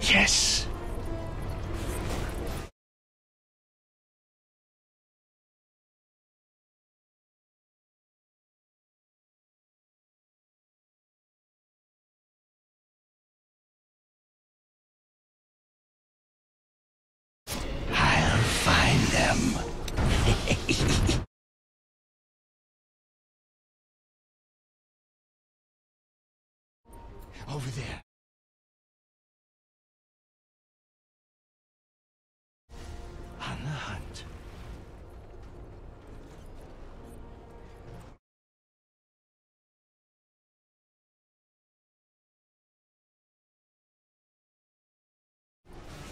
Yes! I'll find them. Over there. On the hunt.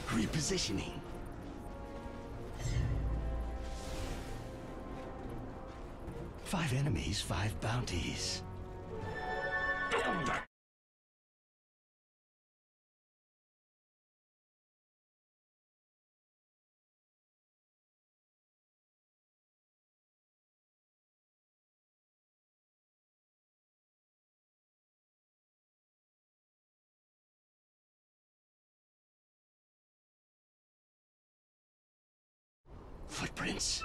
Repositioning. Five enemies, 5 bounties. Footprints.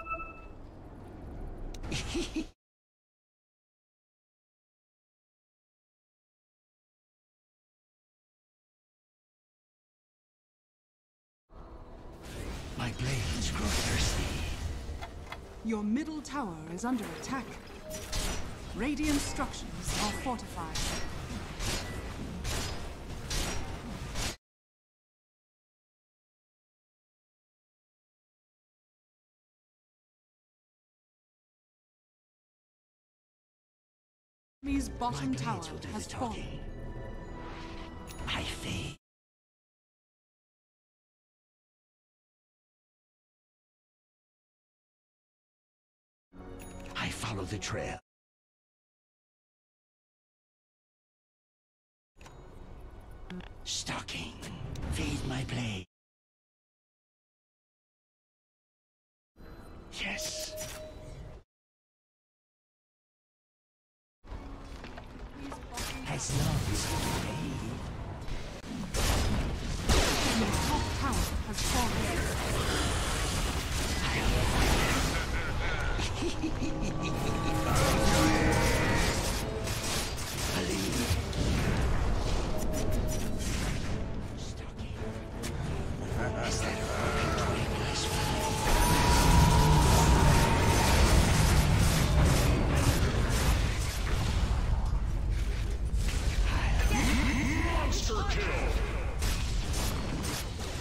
My blades grow thirsty. Your middle tower is under attack. Radiant structures are fortified. Enemy's bottom tower has fallen. I fade. I follow the trail. Stalking. Feed my blade. Yes. As long as you pay. Your top tower has fallen.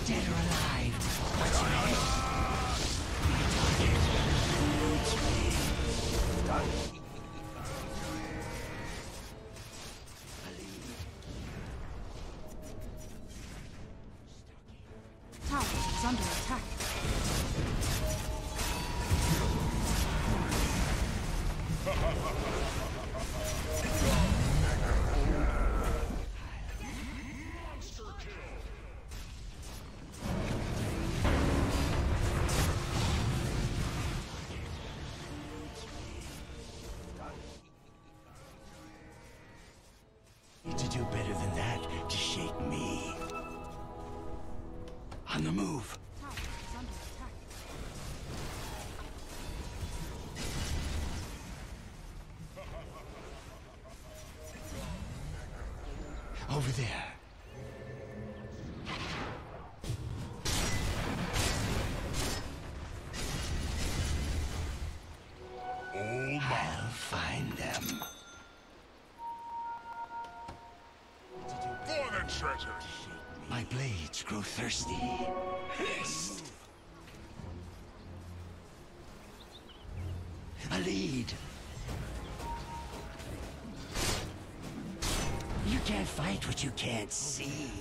Dead or alive? What's next? Tower is under attack. To do better than that, to shake me. On the move. Tower is under attack. Over there. I'll find them. For the treasure! My blades grow thirsty. Haste! A lead. You can't fight what you can't see.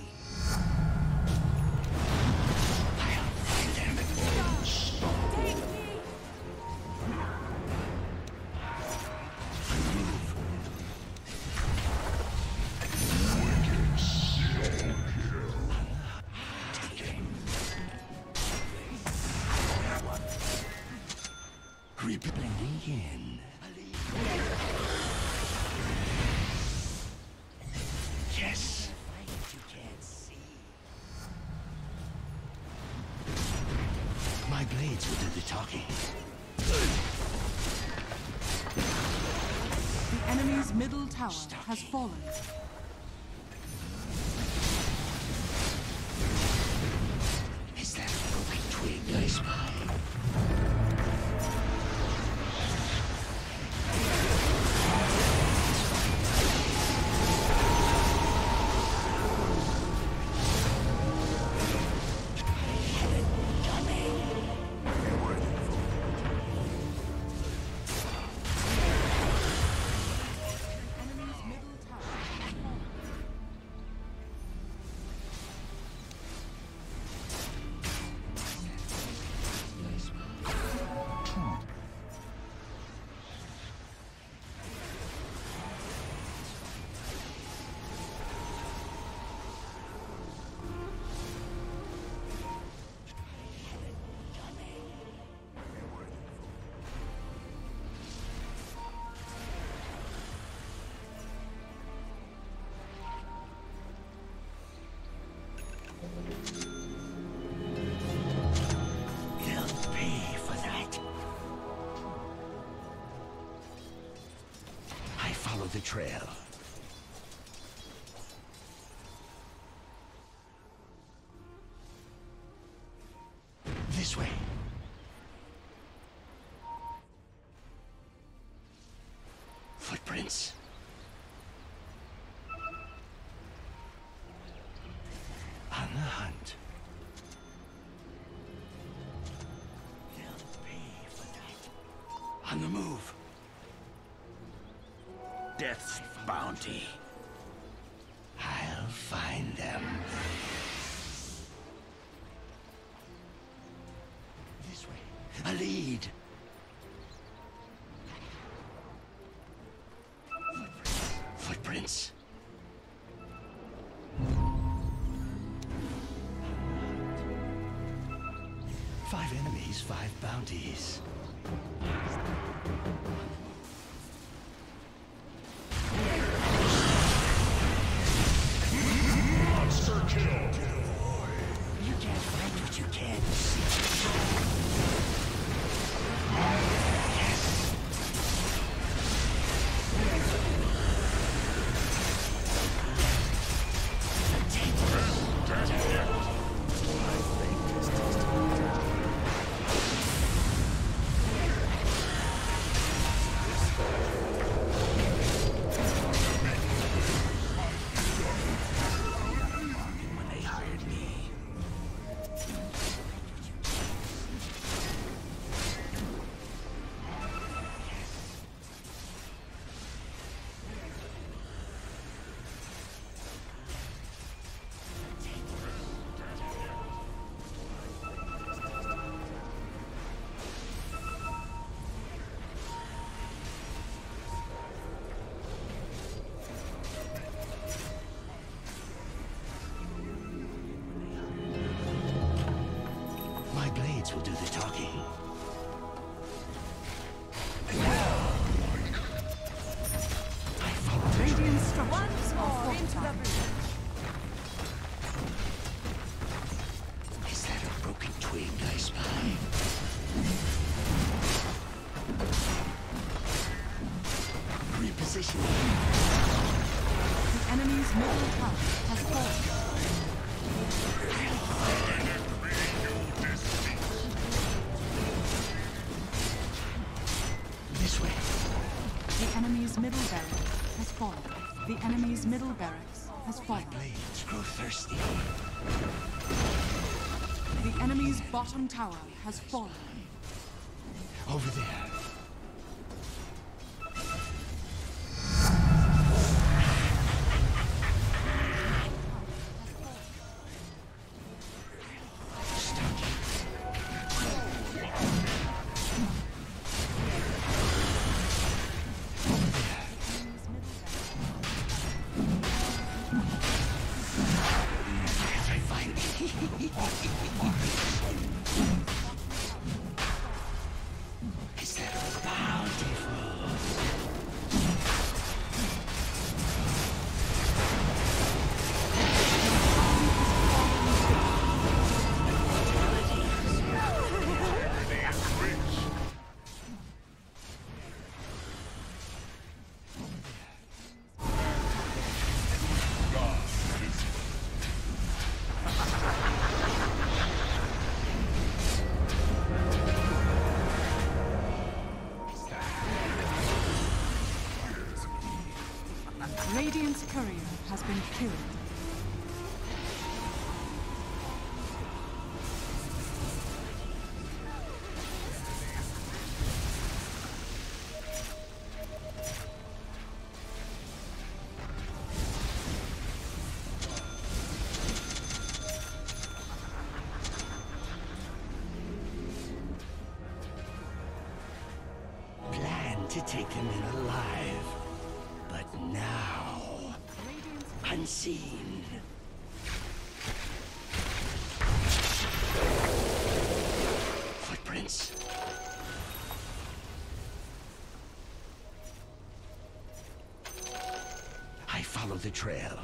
I'll find them. Take me! Blending in. Enemy's middle tower has fallen. Is that a broken twig I spy? They'll pay for that. I follow the trail. This way. Footprints. On the hunt. They'll pay for that. On the move. Death's bounty. I'll find them. This way. A lead. Footprints. 5 enemies, 5 bounties. Monster kill! You can't find what you can't see. Will do the talking. I follow Radiant structures are fortified. Is that a broken twig I spy? Reposition. The enemy's middle tower has fallen. This way. The enemy's middle barracks has fallen. The enemy's middle barracks has fallen. My blades grow thirsty. The enemy's bottom tower has fallen. Over there. Is that Radiant's courier has been killed. To take them in alive, but now unseen. Footprints. I follow the trail.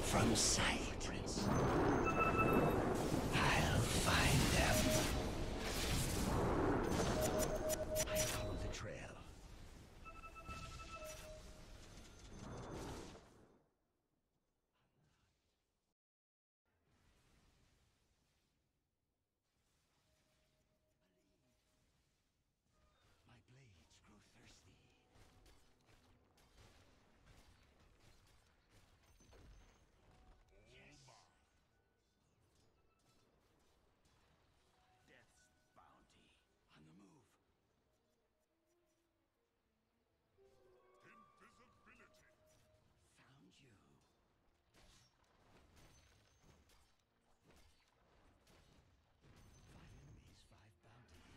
From sight, I'll find them. I follow the trail. My blades grow thirsty.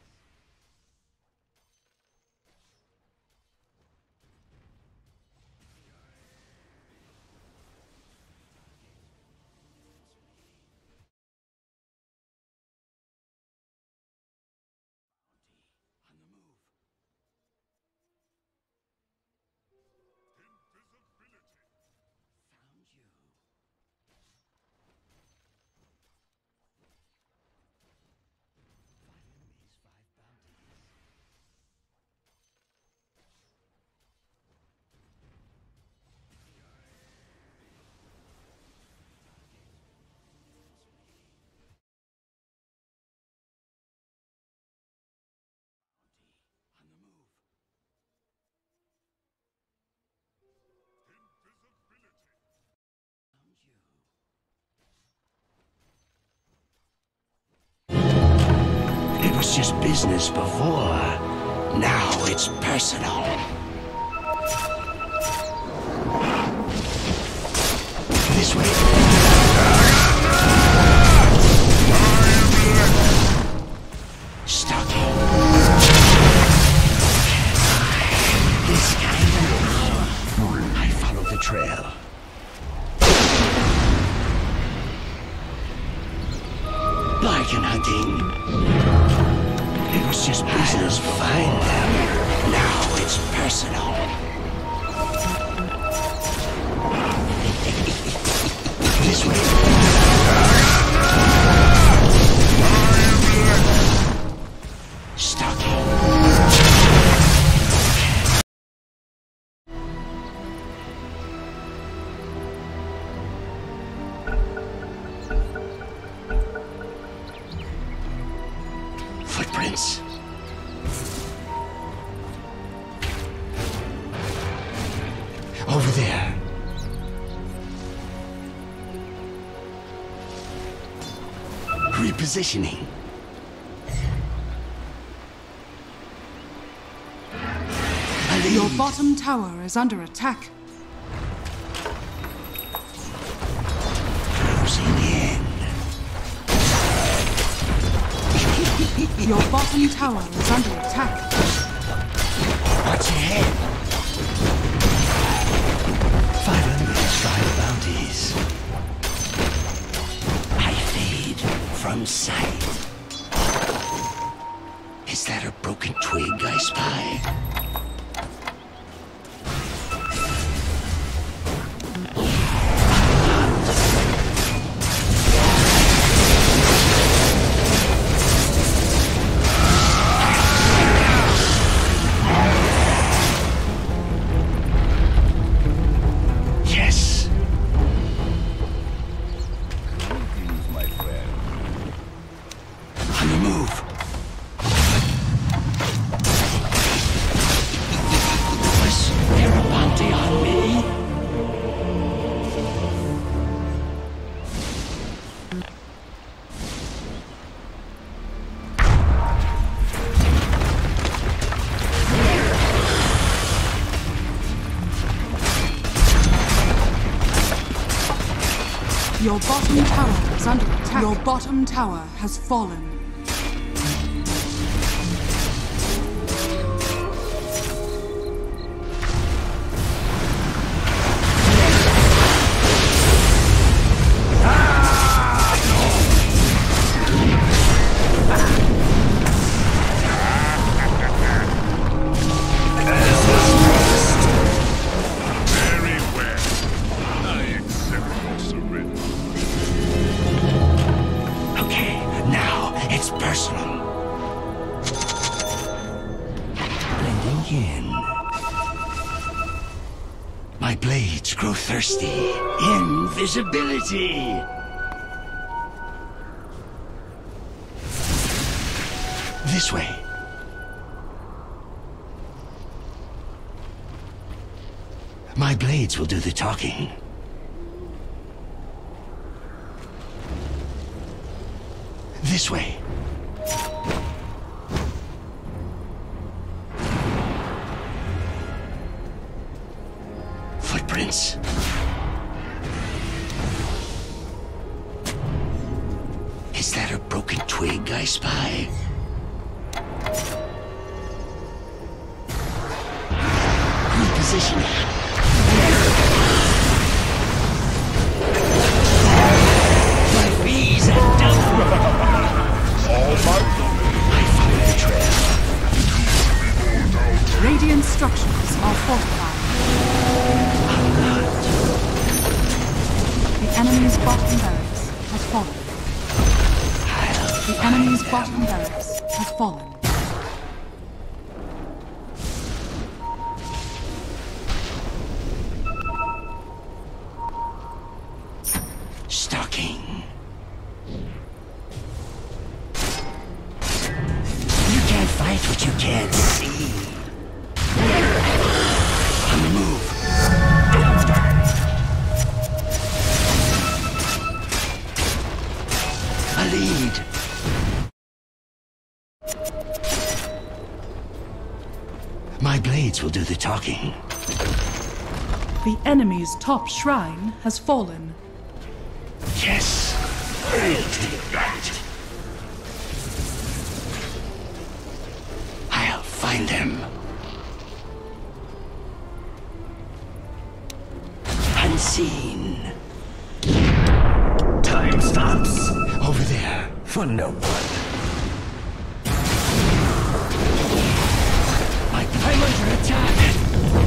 It was just business before. Now it's personal. This way. Stalking. This kind of power. I follow the trail. Bargain hunting. It was just business. I'll find them. Now it's personal. This way. Stalking. Footprints. Over there. Repositioning. Your bottom tower is under attack. Closing in. Your bottom tower is under attack. What's ahead? 5 enemies, 5 bounties. I fade from sight. Is that a broken twig I spy? bottom tower is under attack. Your bottom tower has fallen. My blades grow thirsty. Invisibility! This way. My blades will do the talking. This way. Footprints. Is that a broken twig I spy? Repositioning. My fees and double. All my I follow the trail. Radiant structures are fortified. The enemy's bottom barracks has fallen. The enemy's bottom barracks has fallen. Stalking. You can't fight what you can't see. On the move. A lead. My blades will do the talking. The enemy's top shrine has fallen. Yes, I'll take that. I'll find them. Unseen. time stops. Over there. For no one. I'm under attack.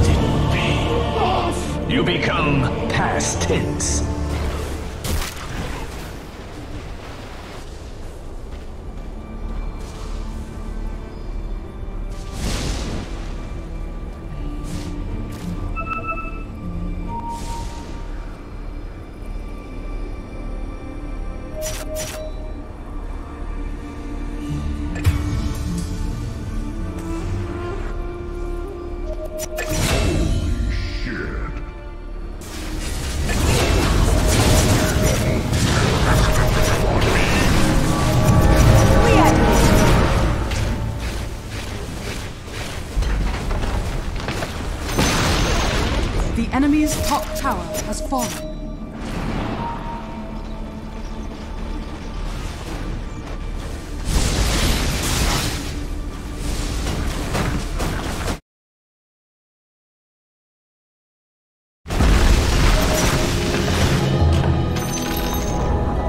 Didn't pay off. You become past tense. The enemy's top tower has fallen.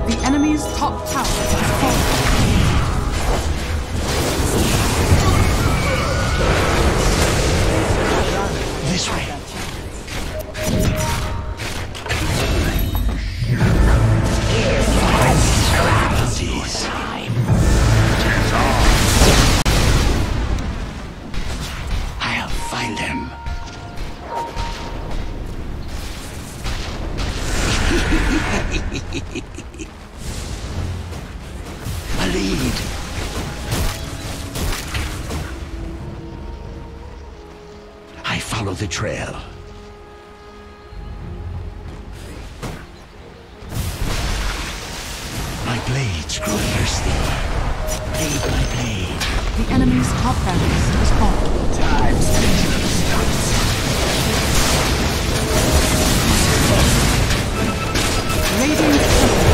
The enemy's top tower has fallen. This way. I'll find them. A lead. I follow the trail. My blades grow thirsty. Blade by blade. The enemy's top barracks has fallen. Time's pendulum stops. Radiant structures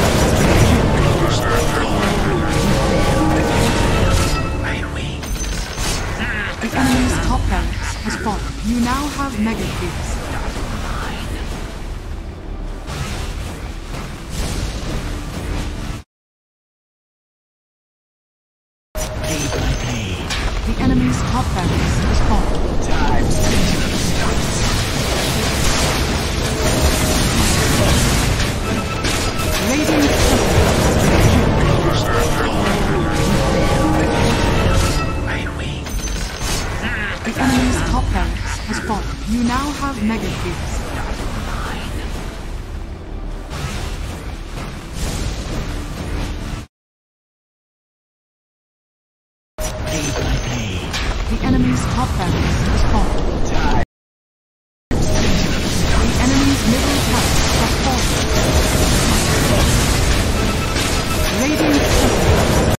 enemy's top barracks has fallen. Time's pendulum stops. Radiant My wings. The enemy's top barracks has fallen. You now have mega cubes. The enemy's top barracks has fallen. Time. The enemy's middle tower has fallen. Radiant structures.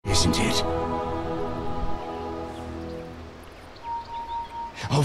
Isn't it? Oh,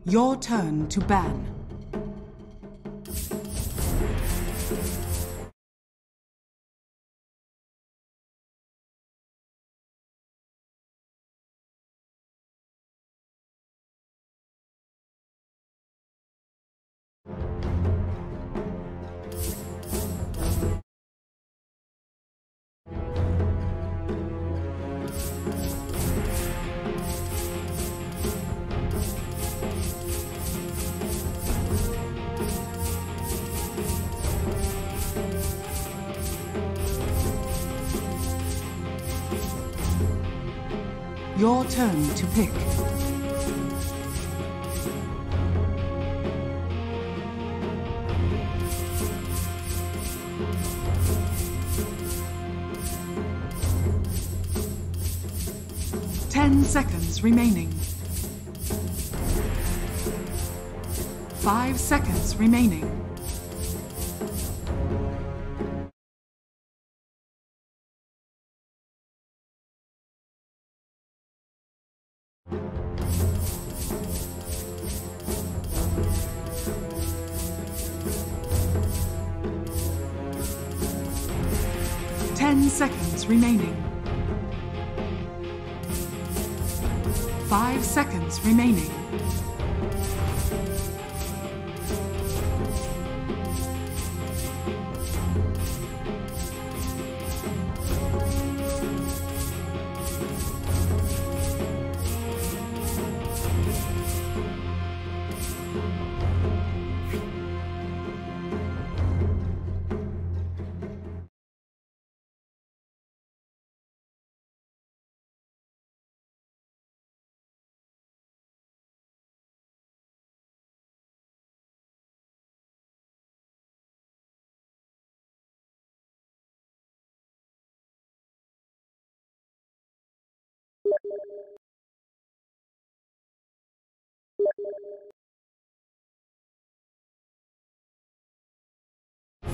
Your turn to ban. Your turn to pick. Ten seconds remaining. 5 seconds remaining. Seconds remaining. 5 seconds remaining.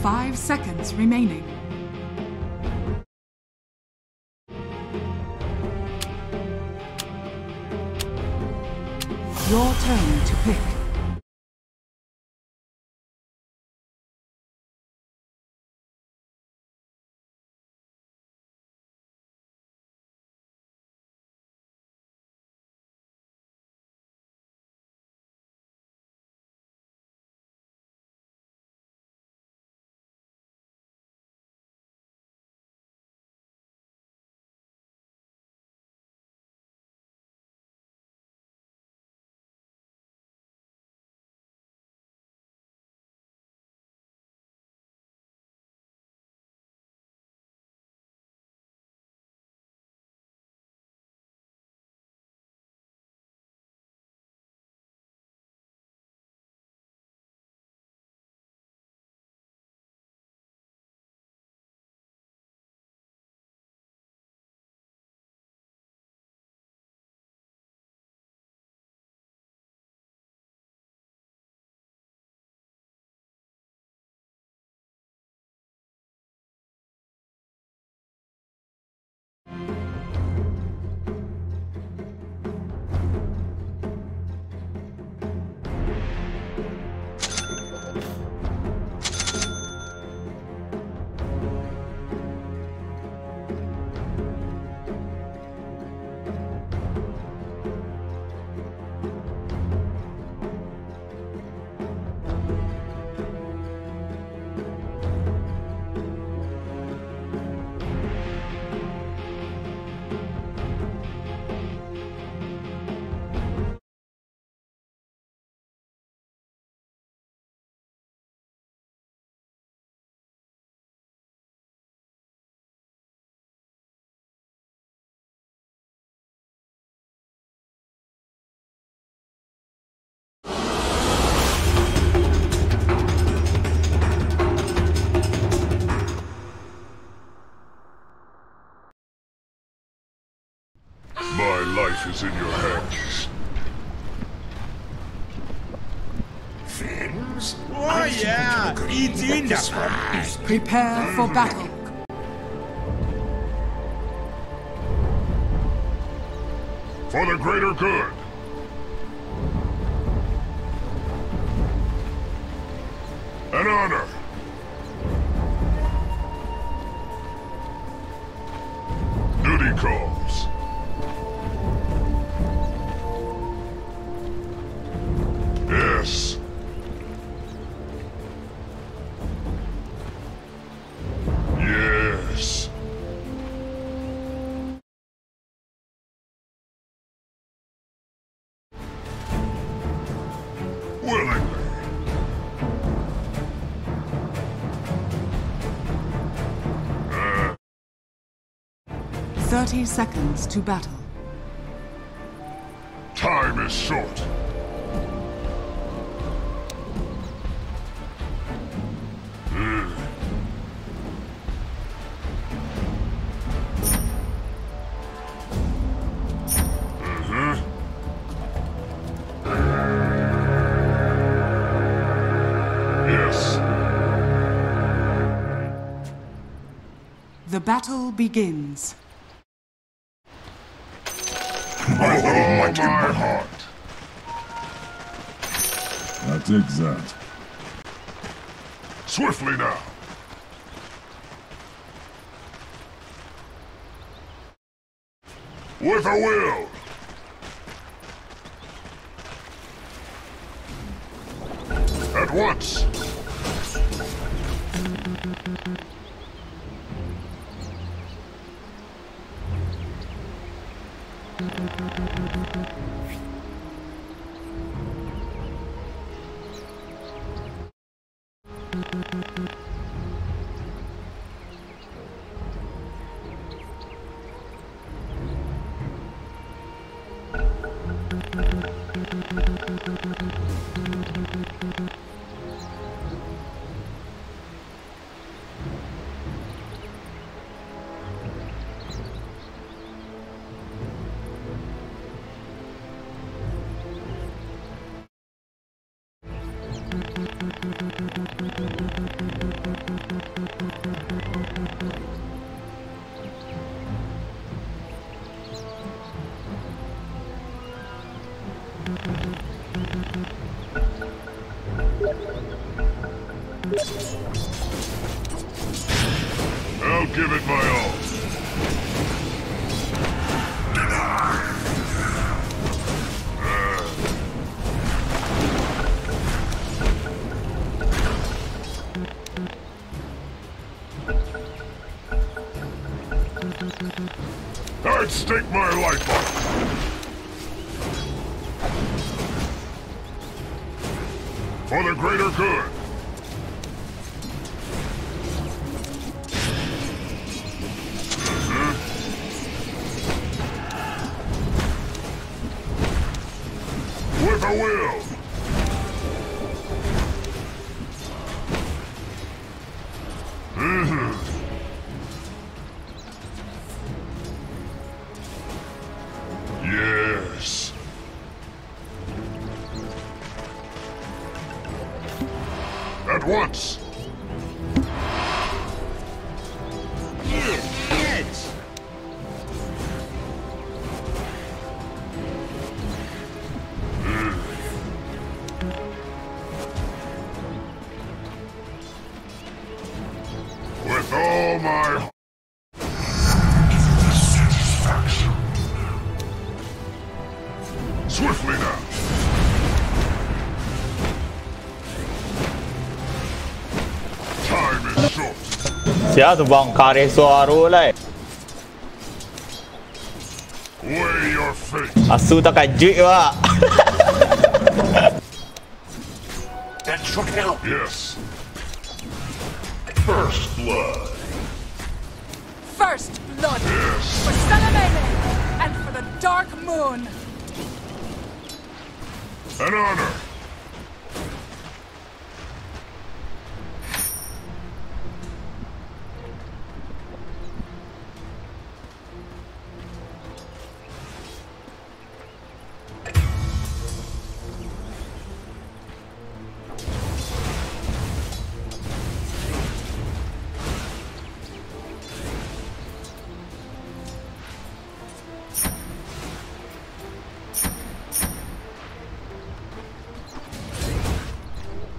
Five seconds remaining. Your turn to pick. My life is in your hands. Friends? Oh yeah, it's in the fight. Prepare for battle. For the greater good. An honor. Duty calls. Yes. Yes. Willingly. 30 seconds to battle. Time is short. Yes. The battle begins. I hold might in my heart. I take that. Swiftly now. With a will. At once. I'll give it my all. I'd stake my life on it. For the greater good. With a will. Yes. At once. With all my heart. Satisfaction. Swiftly now. Time is short. Siapa tu bangkari suara lah. Weigh your fate. Asu tak kajut pak. That should help. Yes. First blood. First blood Yes. for Salamene and for the Dark Moon. An honor.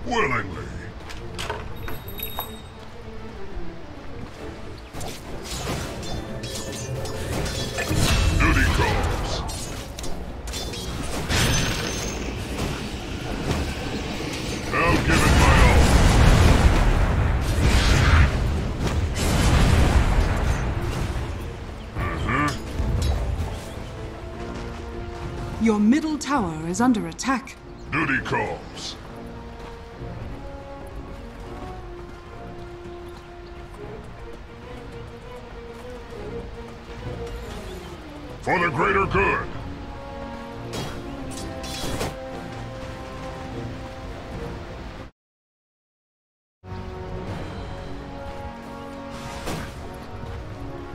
Willingly. Your middle tower is under attack. Duty calls. For the greater good.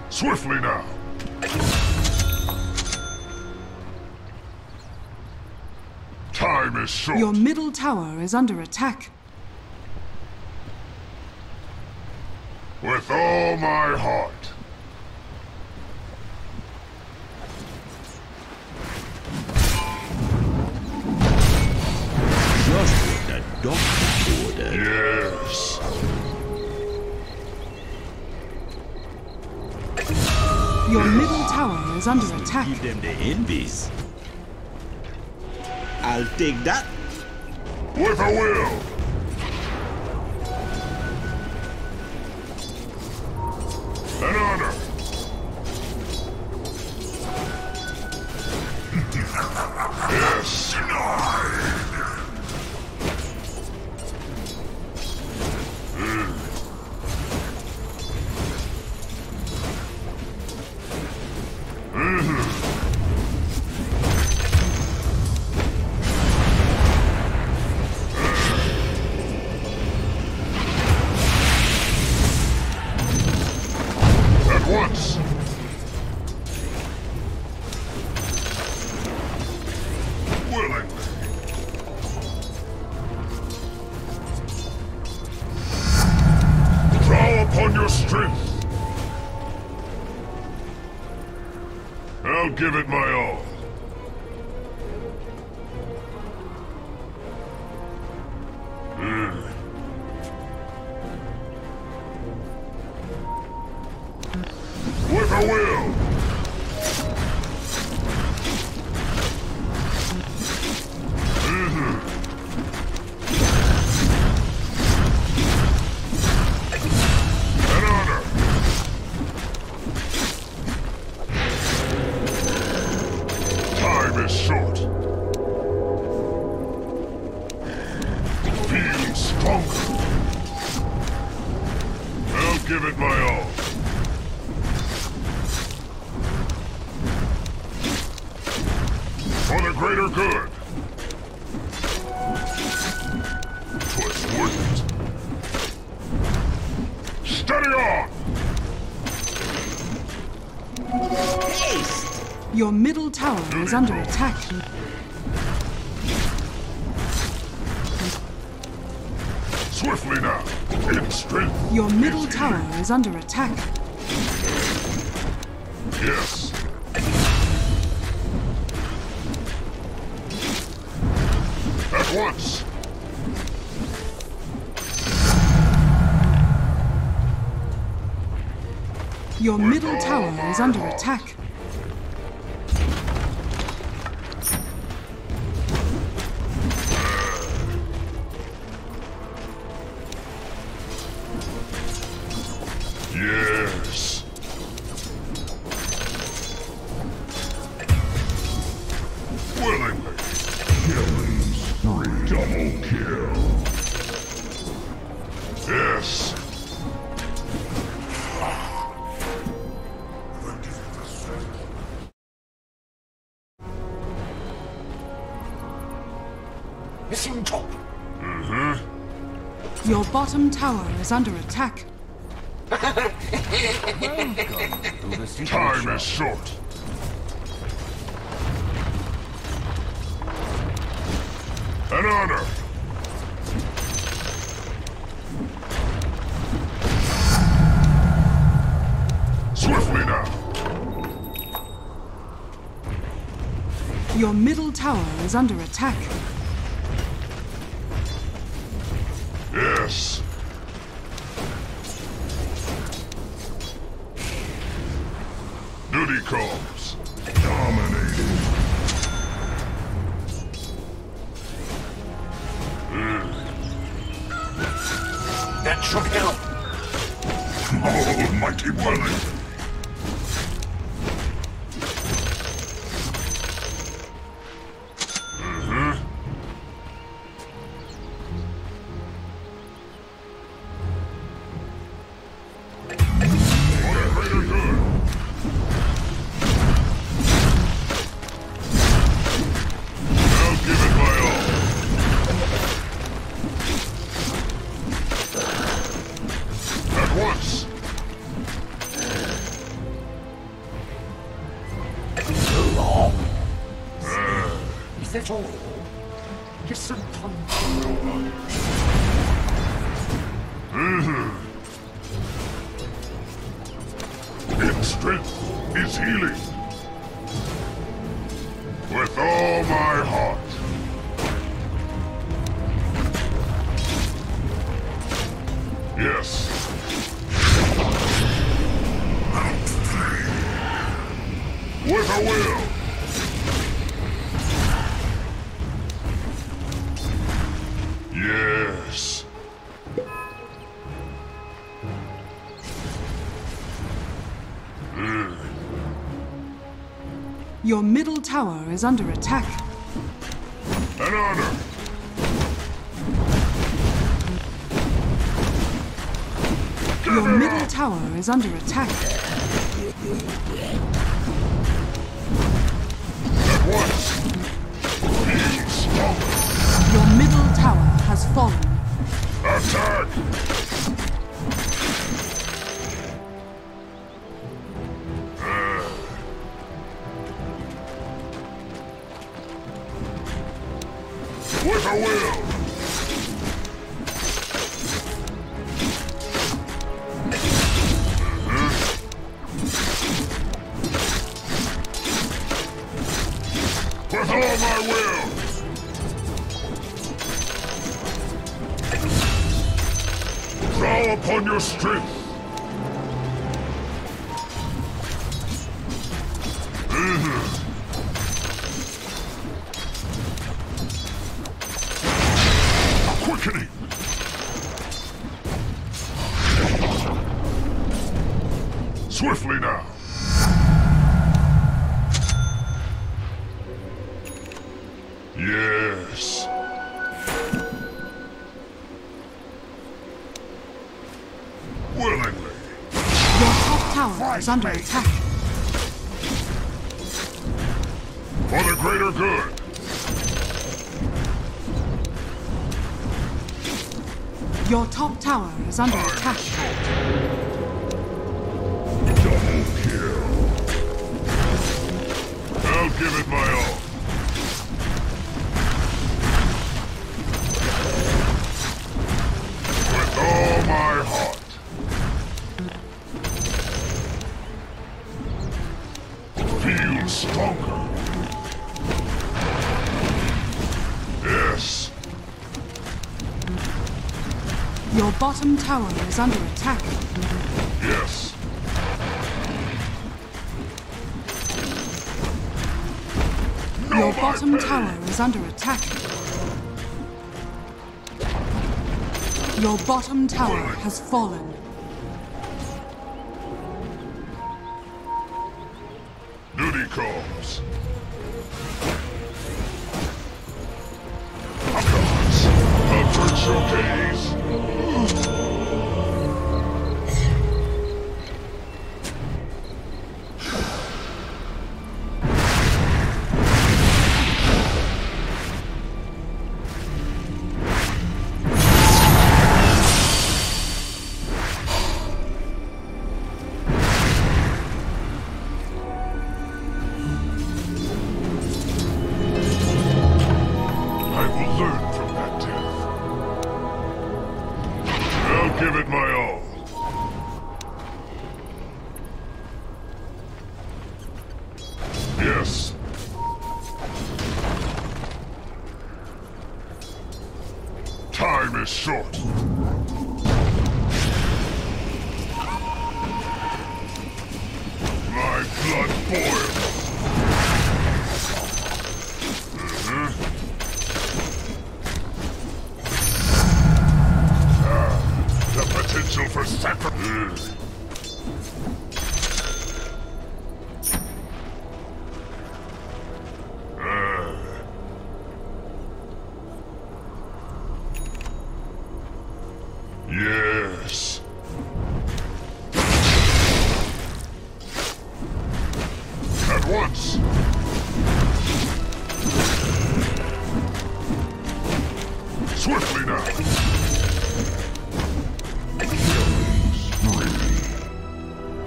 Swiftly now. Time is short. Your middle tower is under attack. With all my heart. Just what the doctor ordered. Yes. Your middle tower is under attack. Give them the envies. I'll take that. With a will. An honor. Yes. At once. Willingly. Draw upon your strength. I'll give it my all. With a will. An honor. Time is short. Feel stronger. I'll give it my all. For the greater good. 'Twas worth it. Steady on! Your middle tower is under attack. Swiftly now, in strength. Your middle tower is under attack. Yes. At once. Your middle tower is under attack. Yes. Willingly. Killing spree. Double kill. Yes. Missing top. Your bottom tower is under attack. Time is short. An honor. Swiftly now. Your middle tower is under attack. Yes. Duty calls. Dominating. That should help. Oh, mighty Wellington. it all? Listen, Its strength is healing. With all my heart. Yes. With a will. Yes. Your middle tower is under attack. An honor. Your middle tower is under attack. At once. Feel stronger. Your middle tower has fallen. Attack. With a will. With all my will. Draw upon your strength. Quickening. Swiftly now. Yes. Willingly. Your top tower is under attack. For the greater good. Your top tower is under attack. Double kill. I'll give it my all. With all my heart. Feel stronger. Yes. Your bottom tower is under attack. Yes. Your bottom tower is under attack. Your bottom tower has fallen. Duty calls. Gods, avert your gaze. I will learn from that death. I'll give it my all. Yes. Time is short. My blood boils. The potential for sacrifice. Yes. At once. Swiftly now.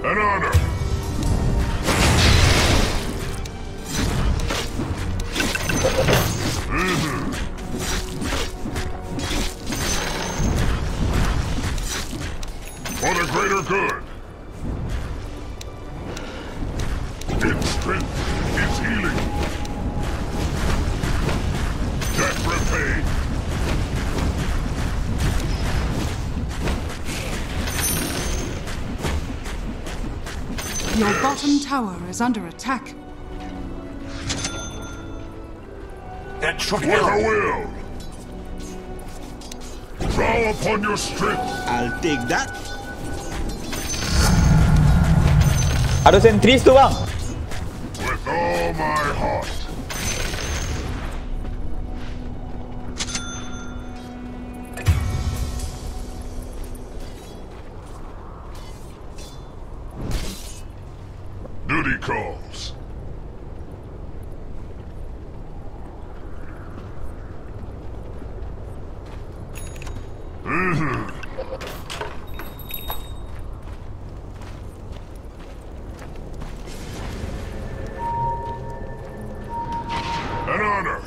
An honor. For the greater good. Its strength is healing. Debt repaid. Your bottom tower is under attack. That should With help. a will. Draw upon your strength. I'll take that. Ada sentries tu bang. With all my heart. Duty calls. An honor.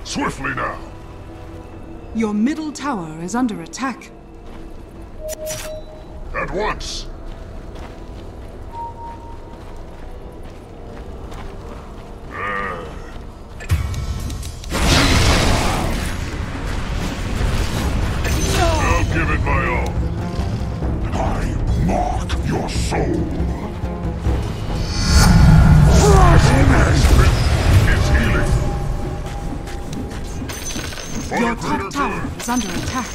Swiftly now. Your middle tower is under attack. At once. I'll give it my all. I mark your soul. It's healing. For Your the top greater tower good. is under attack.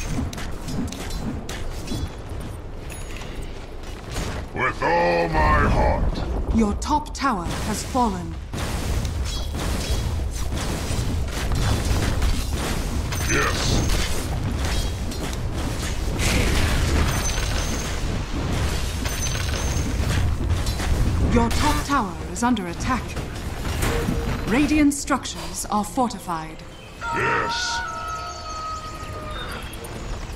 With all my heart. Your top tower has fallen. Yes. Your top tower is under attack. Radiant structures are fortified. Yes.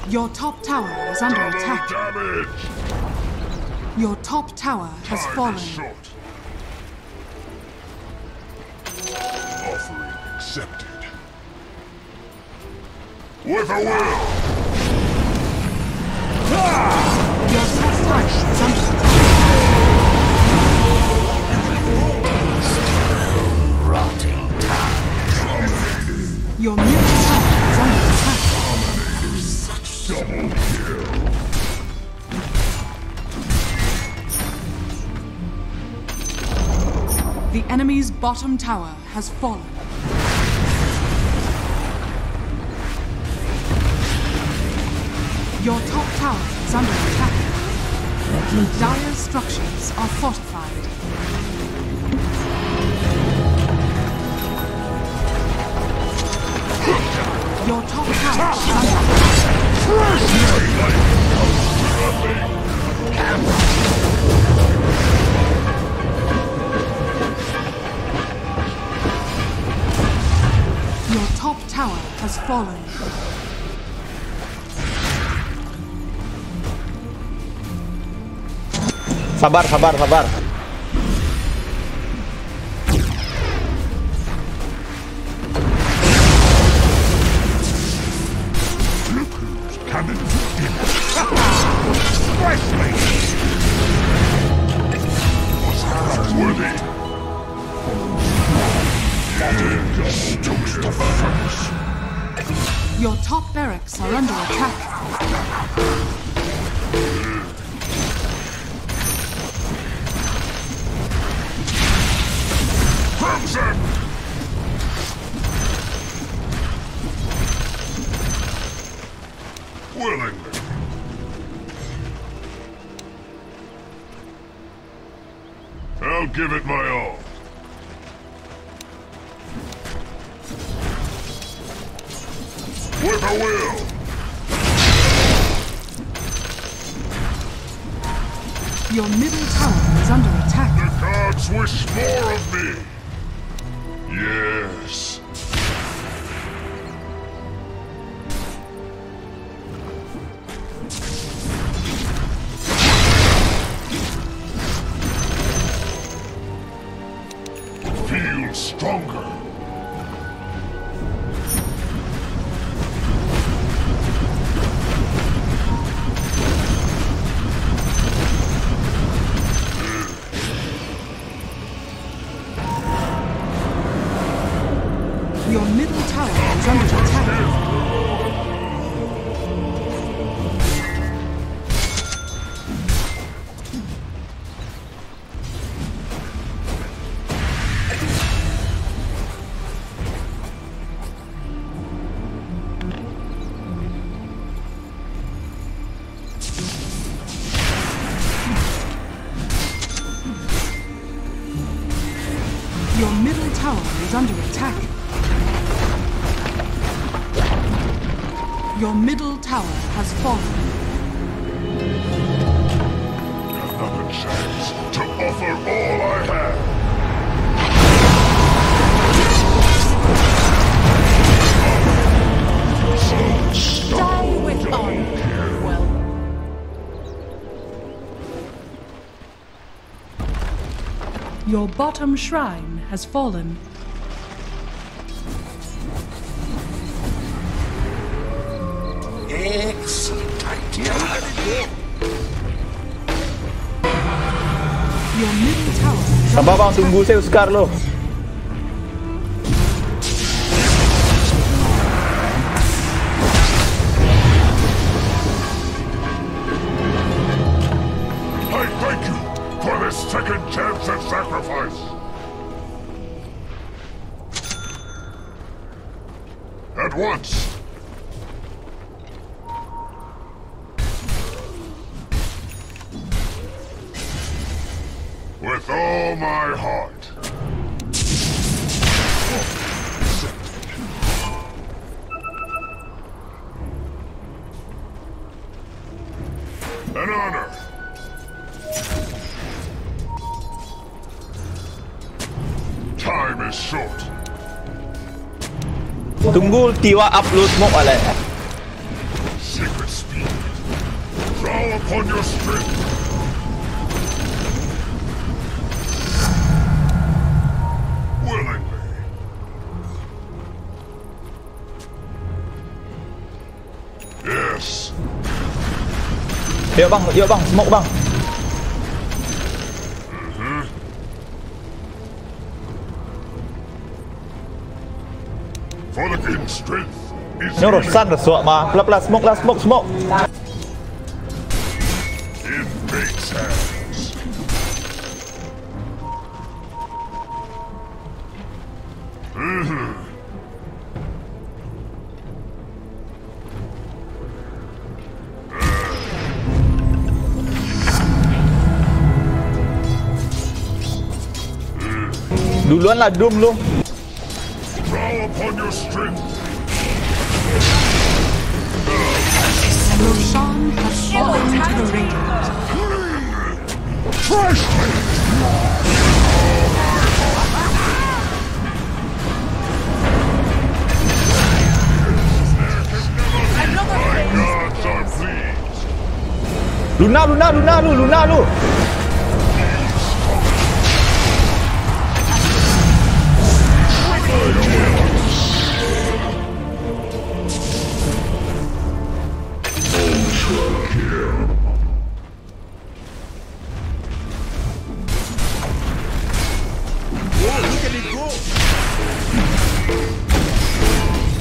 Your top tower is under Double attack. damage. Your top tower has Time fallen. is short. Offering accepted. With a will. Your top tower is under attack. Rotting time. Your middle tower is under attack. Double kill. The enemy's bottom tower has fallen. Your top tower is under attack. Dire structures are fortified. Your top tower is under attack. Your top tower has fallen. Sabar, sabar, sabar. Coming to dinner. Presley! Was that worthy? Stokes the furnace. Your top barracks are under attack. Crimson! Willingly. I'll give it my all. With a will. Your middle tower is under attack. The gods wish more of me. Yes. feel stronger. Your middle tower is under attack. Your middle tower is under attack. Your middle tower has fallen. Another chance to offer all I have. Die with honor. Well, Your bottom shrine has fallen. Excellent idea. Your middle tower is Sabar under bang, tunggu saya Oscar lo. I thank you for this second chance at sacrifice. At once. With all my heart. An honor. Time is short. Tunggu tiwa upload smoke alay. Secret speed. Draw upon your strength. Willingly. Yes. Yuk bang, smoke bang. For the king's strength is Ni urusan dah suak mah. Pelan-pelan smoke lah, smoke. in fate's hands. Duluan lah Doom lu. Draw upon your strength. Roshan has fallen to the radiant. Trust me! My gods are pleased. Luna lu.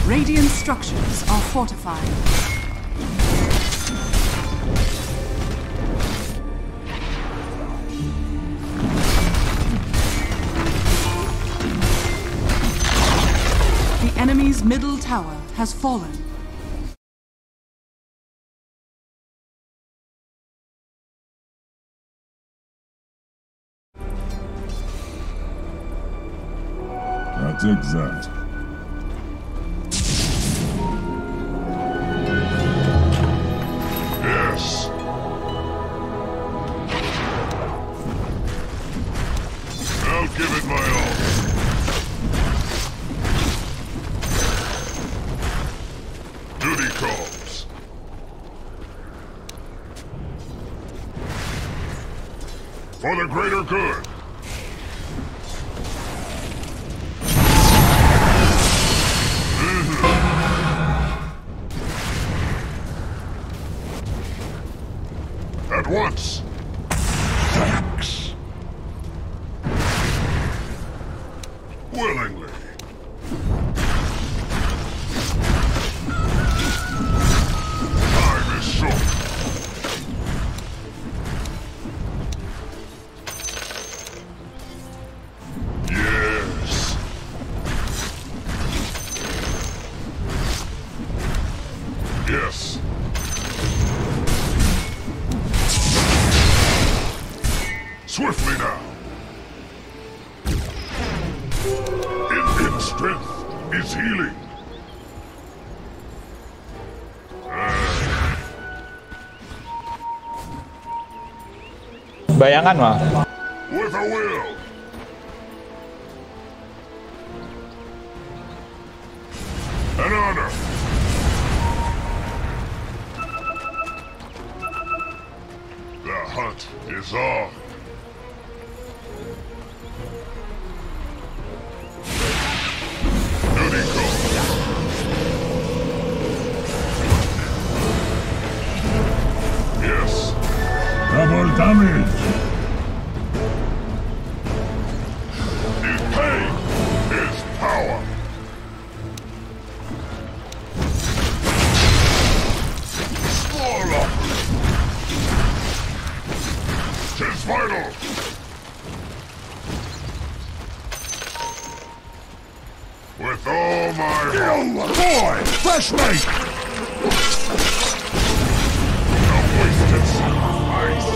Radiant structures are fortified. The enemy's middle tower has fallen. I take that. Yes. I'll give it my all. Duty calls. For the greater good. Willingly. Time is short. Yes. Yes. Swiftly now. In strength is healing. Bayangan mah. With a will. An honor. The hunt is on. Duty call. Yes. Double damage. In pain is power. Small offering. 'Tis vital. With all my heart. Boy! Fresh mate! No wasted ice.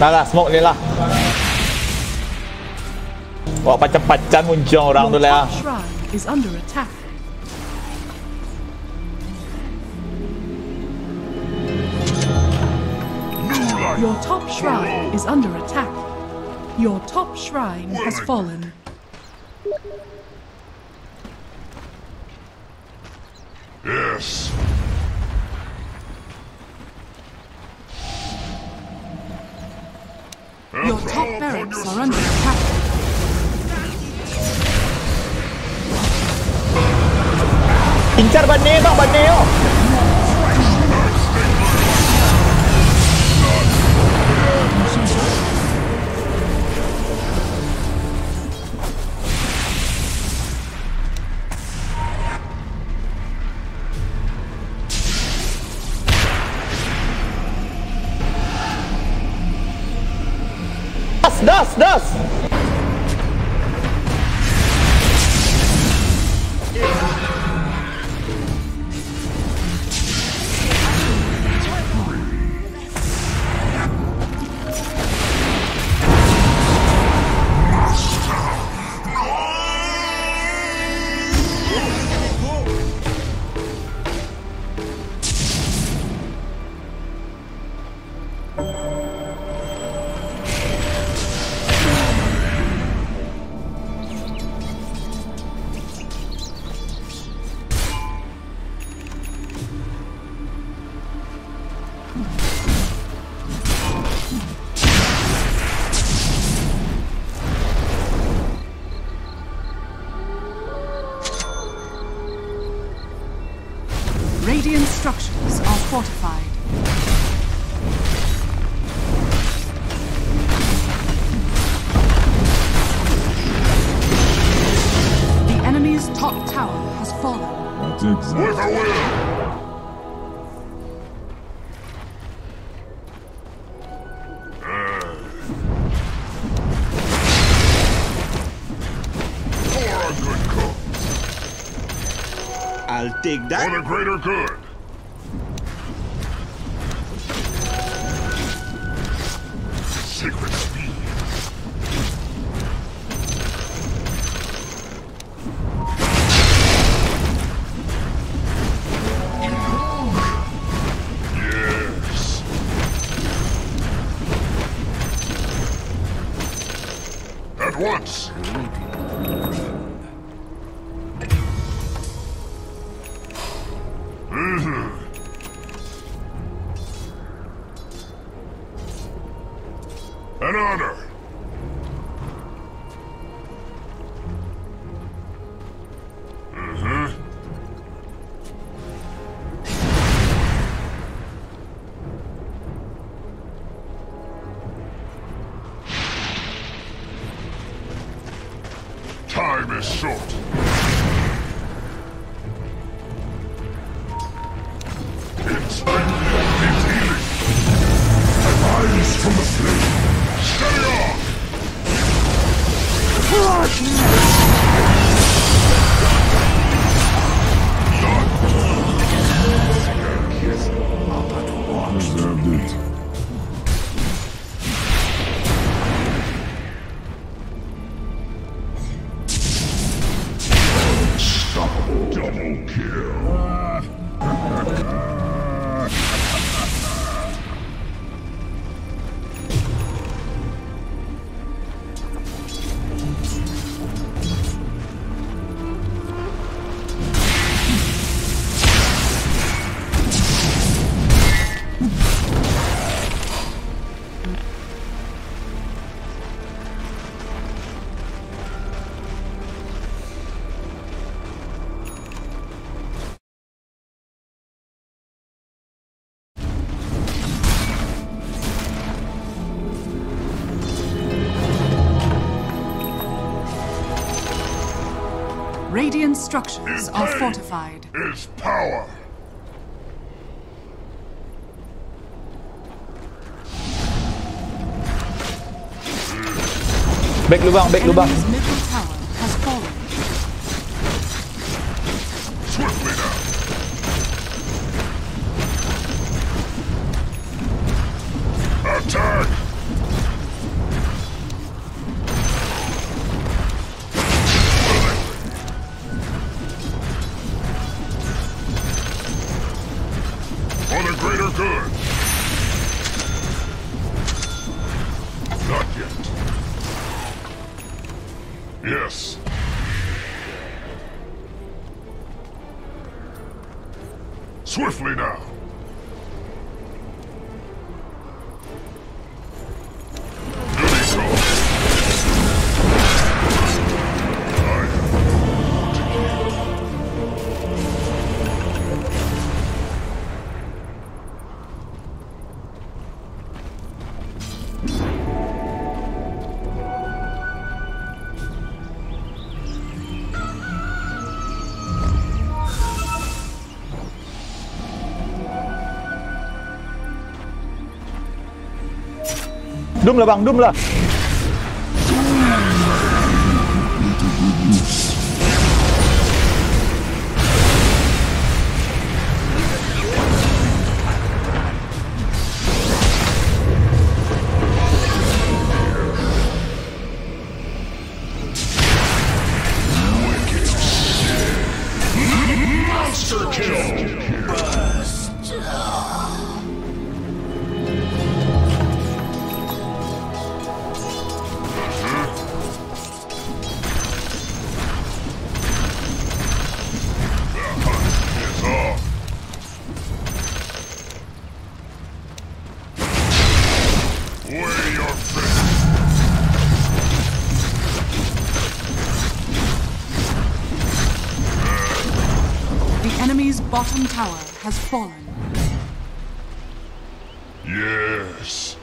Dah lah, smoke ni lah. Wah, pacan-pacan muncul orang tu Your lah. top shrine is under attack. New life. Your top shrine is under attack. Your top shrine has fallen. Yes. Your top barracks are under attack. Incar banding bang, banding yo. Das. Radiant structures are fortified. The enemy's top tower has fallen. That's With exact. a will. For a good cook. I'll take For that. the greater good. Sacred speed. Yes. once. An honor. Time is short. It's healing. Rise from the flame. Steady on. Deserved it. Double kill. Radiant structures are fortified. Is power. Back lubang, back lubang. Enemy's middle tower has fallen. Swiftly now. Attack. For the greater good. Not yet. Yes. Swiftly now. Duty call. Dum lah bang, dum lah. Monster kill. Weigh your fate. The enemy's bottom tower has fallen. Yes.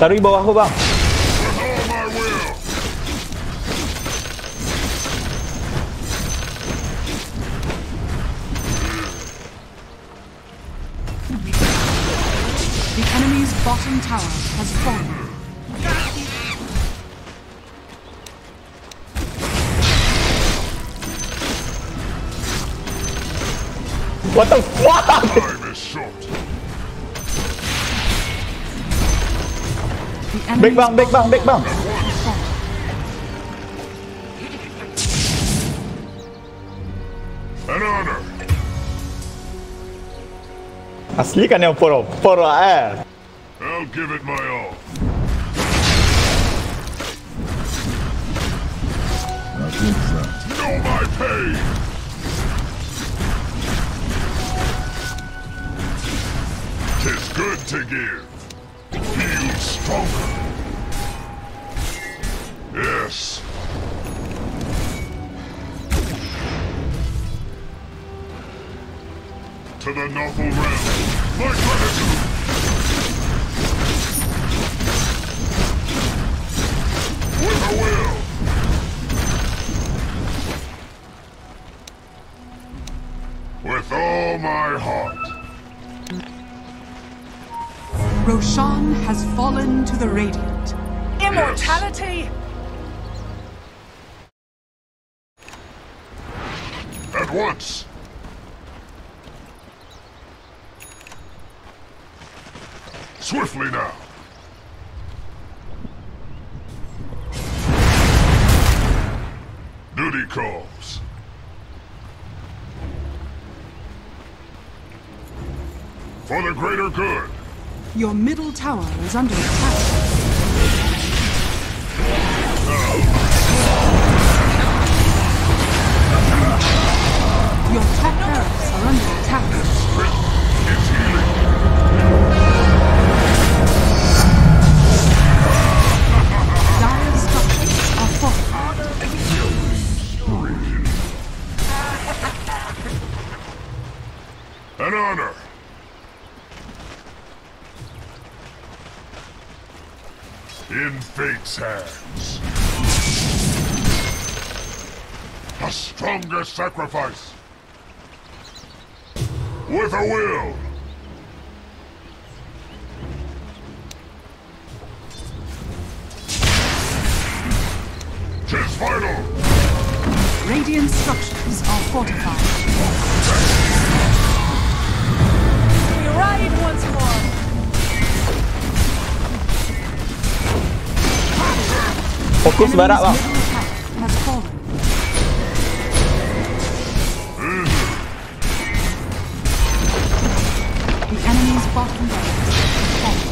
Taruh bawah aku bang. With all my will. The enemy's bottom tower has fallen. What the fuck? Time is short. The Back enemy's bang, back bang, back bang. has fallen. An honor. Asli kan yang poro eh. I'll give it my all. Feel my pain! Tis good to give. Feel stronger. Yes. To the noble realm, my gratitude! With a will! With all my heart. Roshan has fallen to the Radiant. Immortality! At once! Swiftly now! Duty calls. For the greater good. Your middle tower is under attack. Your top barracks are under attack. Strength is healing. Dire structures are fortified. An honor. In fate's hands. A stronger sacrifice. With a will. Tis vital. Radiant structures are fortified. We ride once more! Fokus barak bang. Middle attack has fallen. The enemy's bottom barracks has fallen.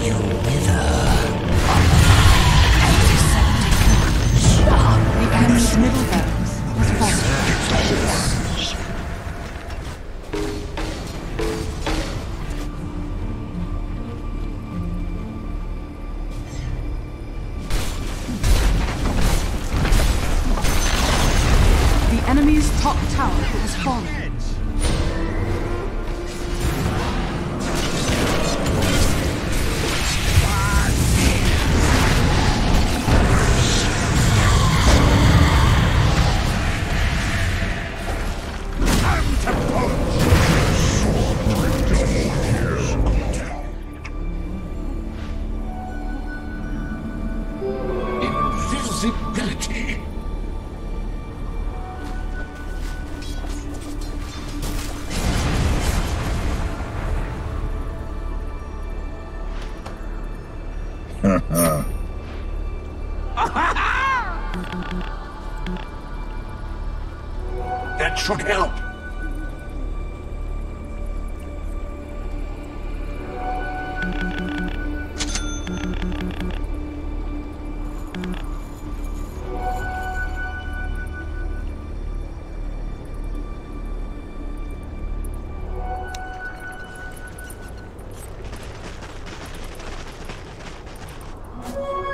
You wither. The enemy's middle barracks has fallen. The enemy's top tower has fallen. Invisibility. That should help.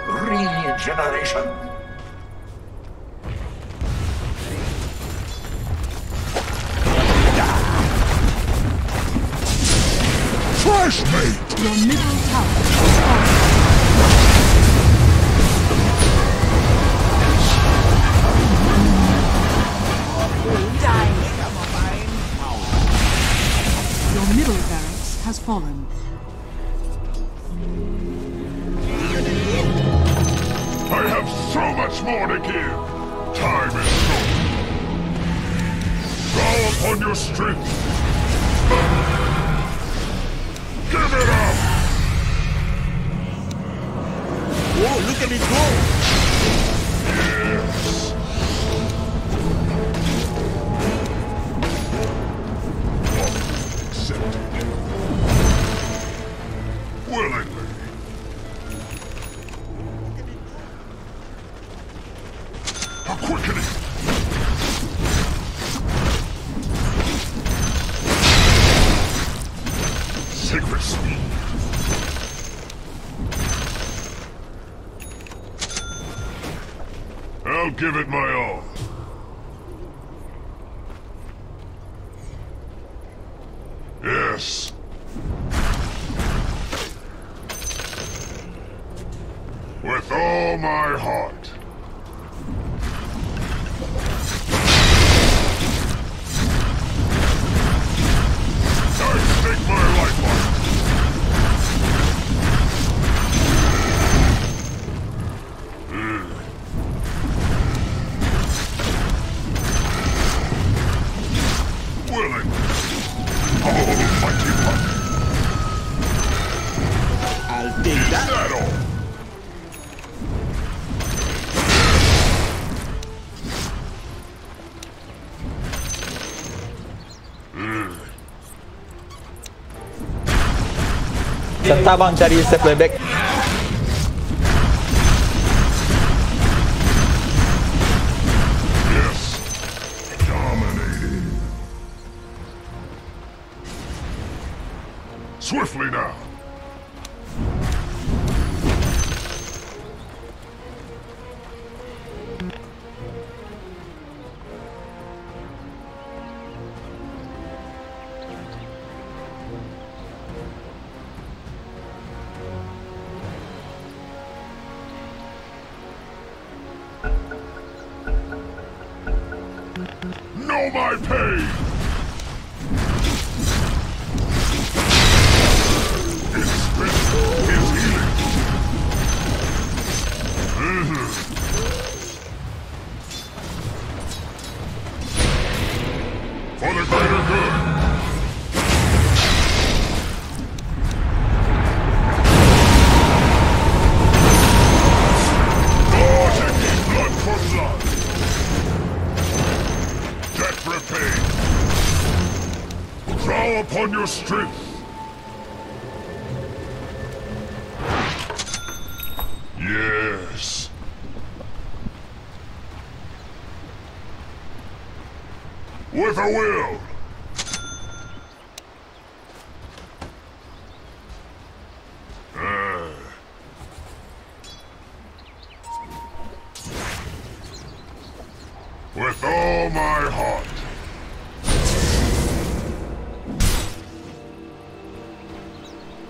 Regeneration. Fresh mate! Your middle tower has fallen. Your middle barracks has fallen. I have so much more to give. Time is short. Draw upon your strength. Give it up! Whoa, look at it go! Yes. Accepted. I'll give it my all. Yes. With all my heart. I stake my life on it. Willing. Almighty luck. I'll take Is that. that all? Serta bang cari save bebek. Yes. Dominating. Swiftly now. Know my pain! His strength is healing. For the greater good. Oh, taking blood for blood. Debt repaid. Draw upon your strength. Yes. With a will. With all my heart.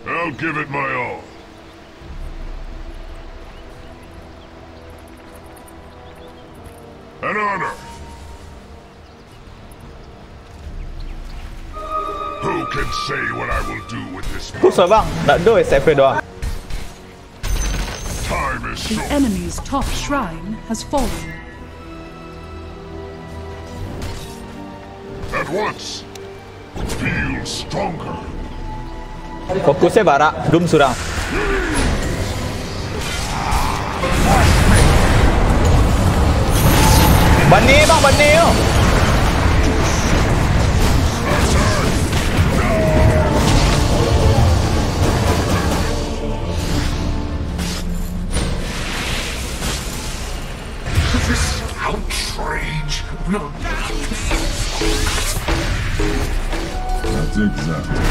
I'll give it my all. An honor. Who can say what I will do with this Susah bang, nak do save doang. time is The short. enemy's top shrine has fallen. At once. Feel stronger. Fokusnya barak, Doom surang. Bani bang, bani yo. This outrage will not. That's exactly.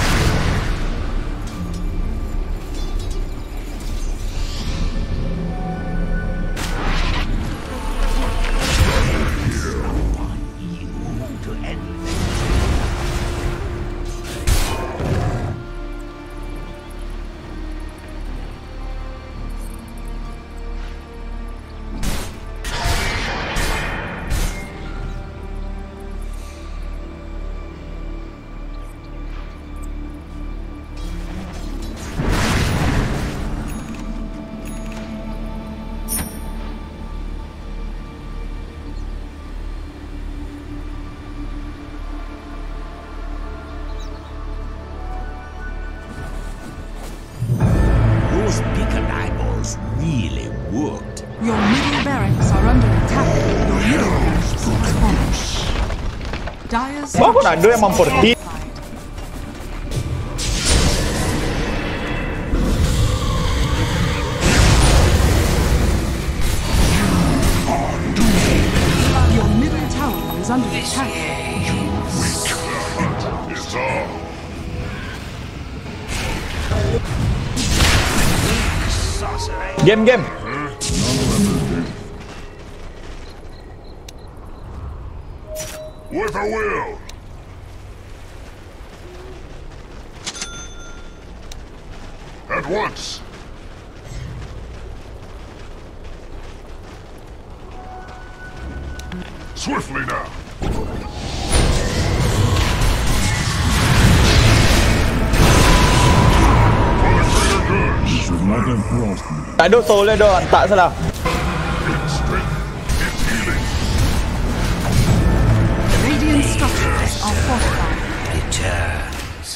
Those beacon eyeballs really worked. Your middle barracks are under attack. Your middle barracks are fallen. Dire's Bang, aku nak do yang memperti. Your middle tower is under attack. It's all. Game. With a will. At once. Swiftly now. For the greater good. Should not have crossed me. Tak ada soul dia Don, tak salah. Its strength, its healing. Radiant structures are fortified. Returns.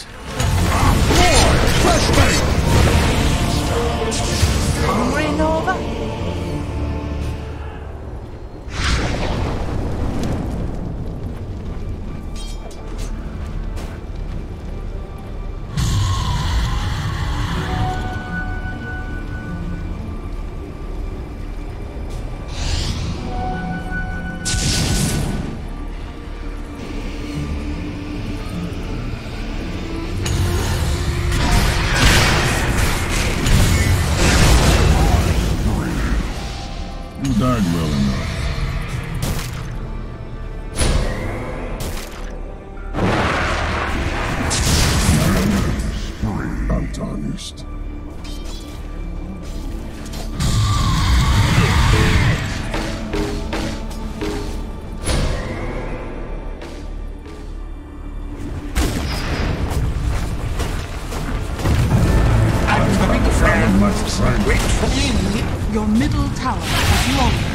You died well enough. I'm tarnished. Not much sight. Your middle tower has fallen.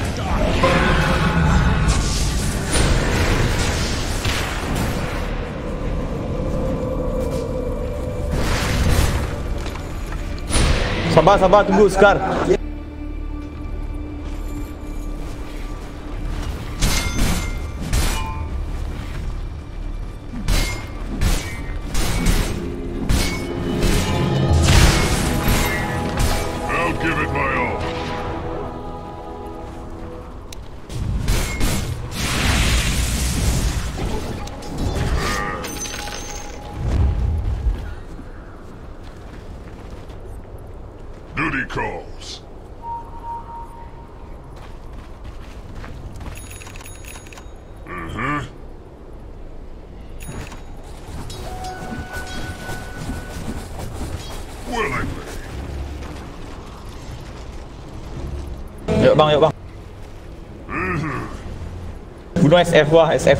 Sabar, sabar, tunggu Scar. I'll give it my all. Duty calls. Willingly. Yuk bang, yuk bang. Bunuh SF wah, SF.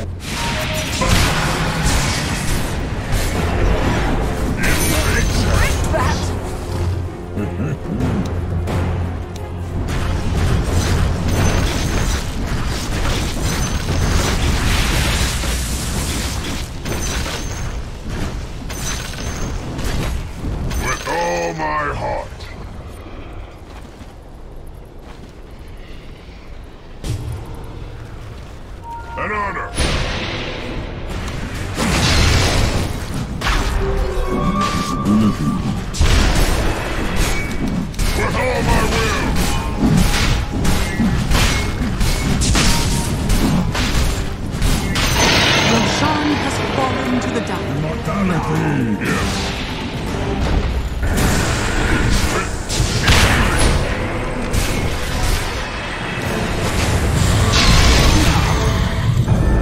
With all my heart. An honor. With all my will. Roshan has fallen to the dark. Mortality. Yes.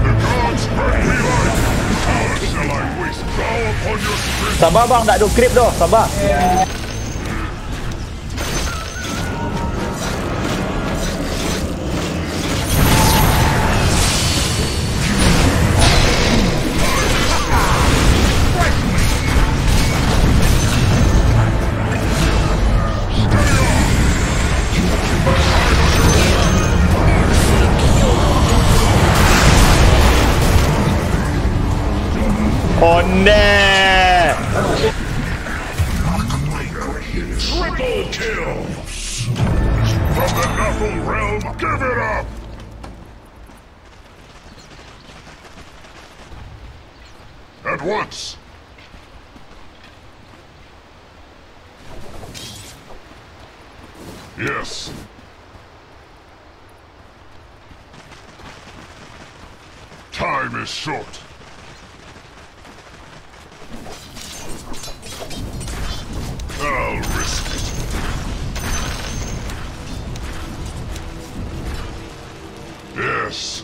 The gods grant me life. How shall I waste bow upon your strength? Sabar bang, tak ada creep dah, sabar. Onde. Triple kill! From the Knuckle realm, give it up! At once! Yes. Time is short. I'll risk it. Yes.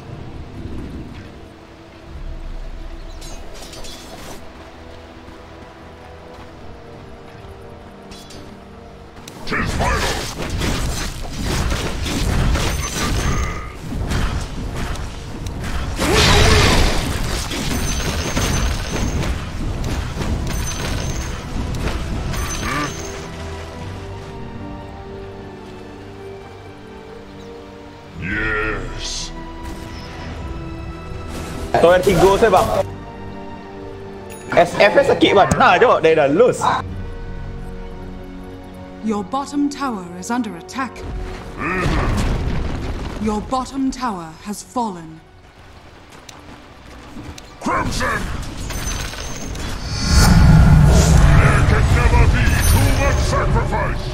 Yes. Tôi ăn Tigo thôi bang. SF sakit bang. Nah, jom dia dah lose. Your bottom tower is under attack. Your bottom tower has fallen. Crimson! There can never be too much sacrifice!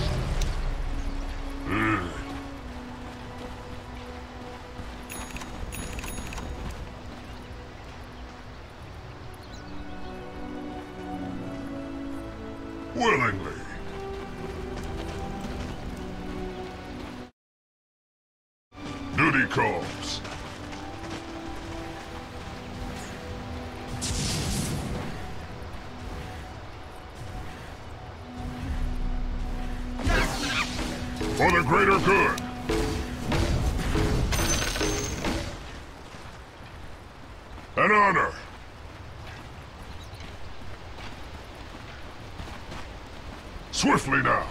Willingly. Duty calls. For the greater good. An honor. Swiftly now.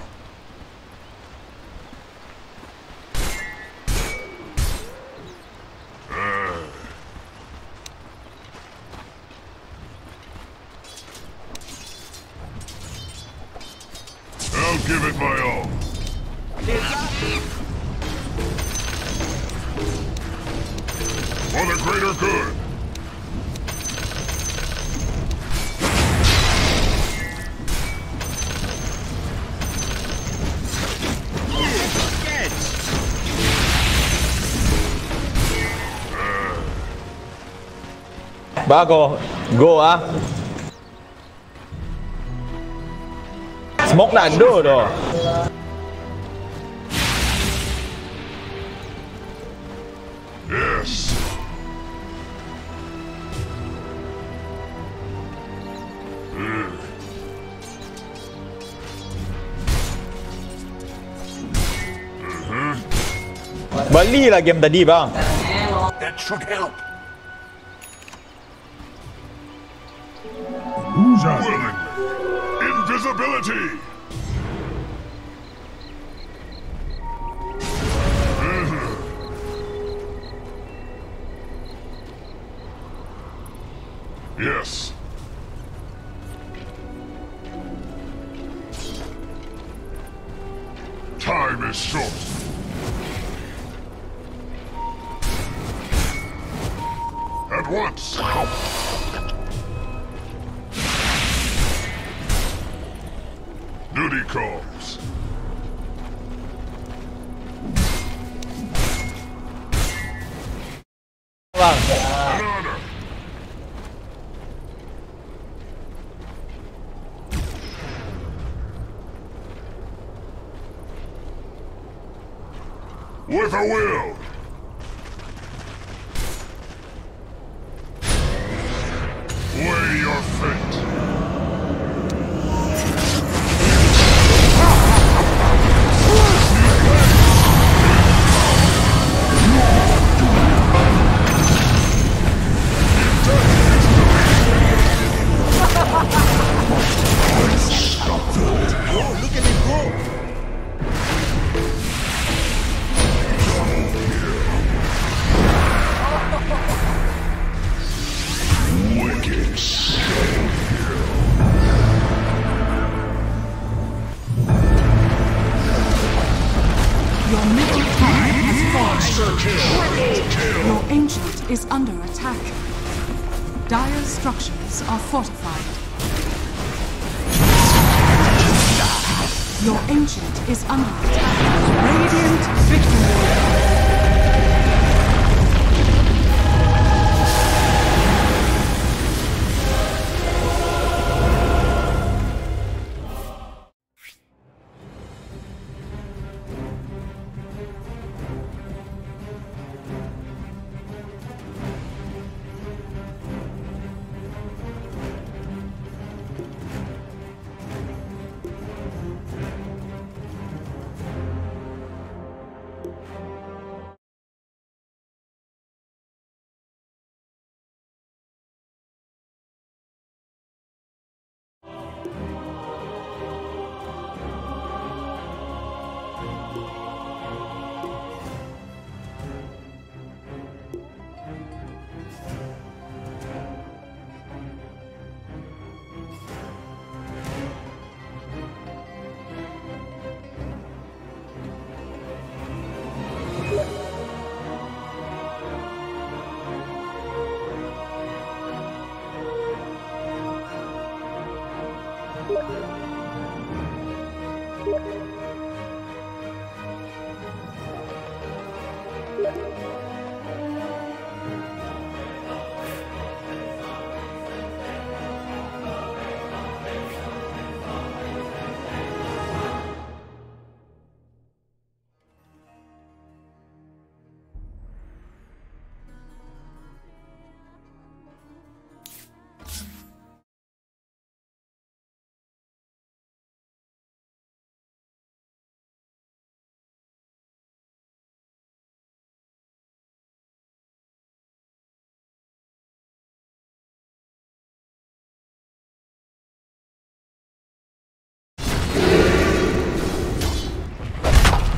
I'll give it my all. For the greater good. Bago, go ah. Smoke nak do tu. Yes. Bali lah game tadi bang. That should help. Who's out? Willingly. Invisibility. Yes. Time is short. At once. Duty calls. Bang. An honor. With a will. Weigh your fate. Oh, look at him go! Wicked. Your middle tower has fallen. Your ancient is under attack. Dire structures are fortified. Your ancient is under attack. Radiant victory.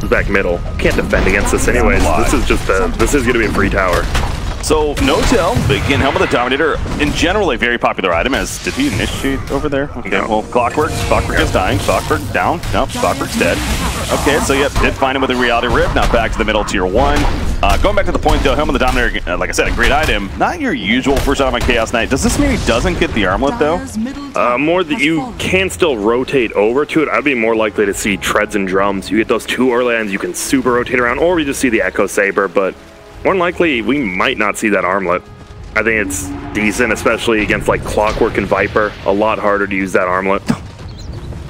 Back middle. Can't defend against this anyways. This is just this is gonna be a free tower. So, no-tail, again, Helm of the Dominator, in general, a very popular item, as did he initiate over there? Okay, no. Well, Clockwork is dying, Clockwork down, nope, Clockwork's dead. Okay, so yep, did find him with a Reality Rip, now back to the middle tier 1. Going back to the point though, Helm of the Dominator, like I said, a great item, not your usual first item on Chaos Knight. Does this mean he doesn't get the armlet though? More that you can still rotate over to it. I'd be more likely to see Treads and Drums. You get those 2 early ends, you can super rotate around, or we just see the Echo Saber, but more than likely, we might not see that armlet. I think it's decent, especially against like Clockwork and Viper. A lot harder to use that armlet.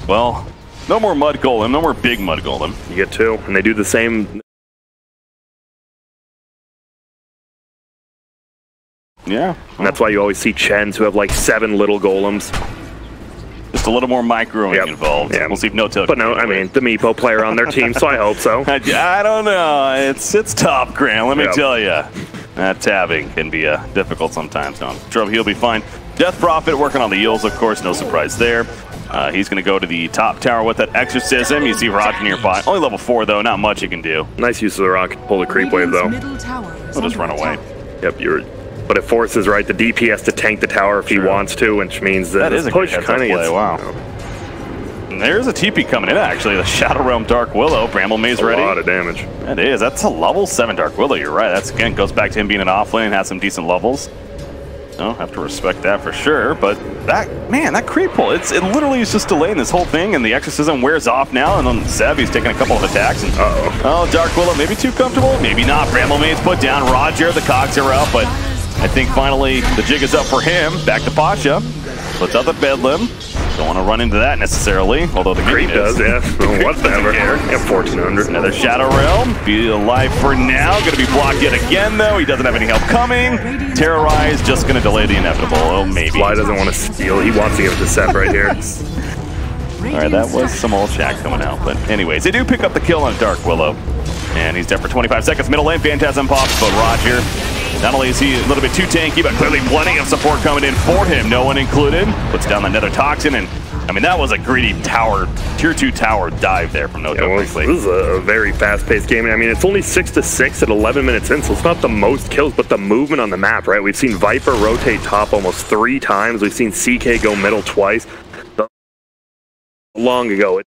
Well, no more Mud Golem, no more big Mud Golem. You get 2, and they do the same. Yeah. And that's why you always see Chens who have like 7 little golems. Just a little more microing involved. Yeah. We'll see if no-tail. But no, I mean, the Meepo player on their team, so I hope so. I don't know. It's tough, Grant. Let me tell you. That tabbing can be difficult sometimes. No, Trump, he'll be fine. Death Prophet working on the heals, of course. No surprise there. He's going to go to the top tower with that Exorcism. You see Roger nearby. Only level 4, though. Not much he can do. Nice use of the rock. Pull the creep wave, though. He'll just run away. Yep, but it forces, right, the DP has to tank the tower if he wants to, which means that his push kind of gets... Wow. And there's a TP coming in, actually. The Shadow Realm Dark Willow. Bramble Maze ready. A lot of damage. That is. That's a level 7 Dark Willow. You're right. That's, again, goes back to him being an offlane, has some decent levels. No, have to respect that for sure. But that creep pull, it literally is just delaying this whole thing, and the Exorcism wears off now, and then Zev, he's taking a couple of attacks. And, oh, Dark Willow, maybe too comfortable? Maybe not. Bramble Maze put down. Roger, the cogs are up, but I think finally the jig is up for him. Back to Pasha. Puts out the Bedlam. Don't want to run into that necessarily, although the creep does, yeah. Whatever. Yeah, 1400. Another Shadow Realm. Be alive for now. Going to be blocked yet again, though. He doesn't have any help coming. Terrorize, just going to delay the inevitable. Oh, maybe. Fly doesn't want to steal. He wants to give it to Seth right here. All right, that was some old Shaq coming out. But anyways, they do pick up the kill on Dark Willow. And he's dead for 25 seconds. Middle lane, Phantasm pops, but Roger, not only is he a little bit too tanky, but clearly plenty of support coming in for him. No one included. Puts down the Nether Toxin, and I mean, that was a greedy tower, tier 2 tower dive there from no-tail. This is a very fast-paced game. I mean, it's only 6-6 at 11 minutes in, so it's not the most kills, but the movement on the map, right? We've seen Viper rotate top almost 3 times. We've seen CK go middle twice. Long ago,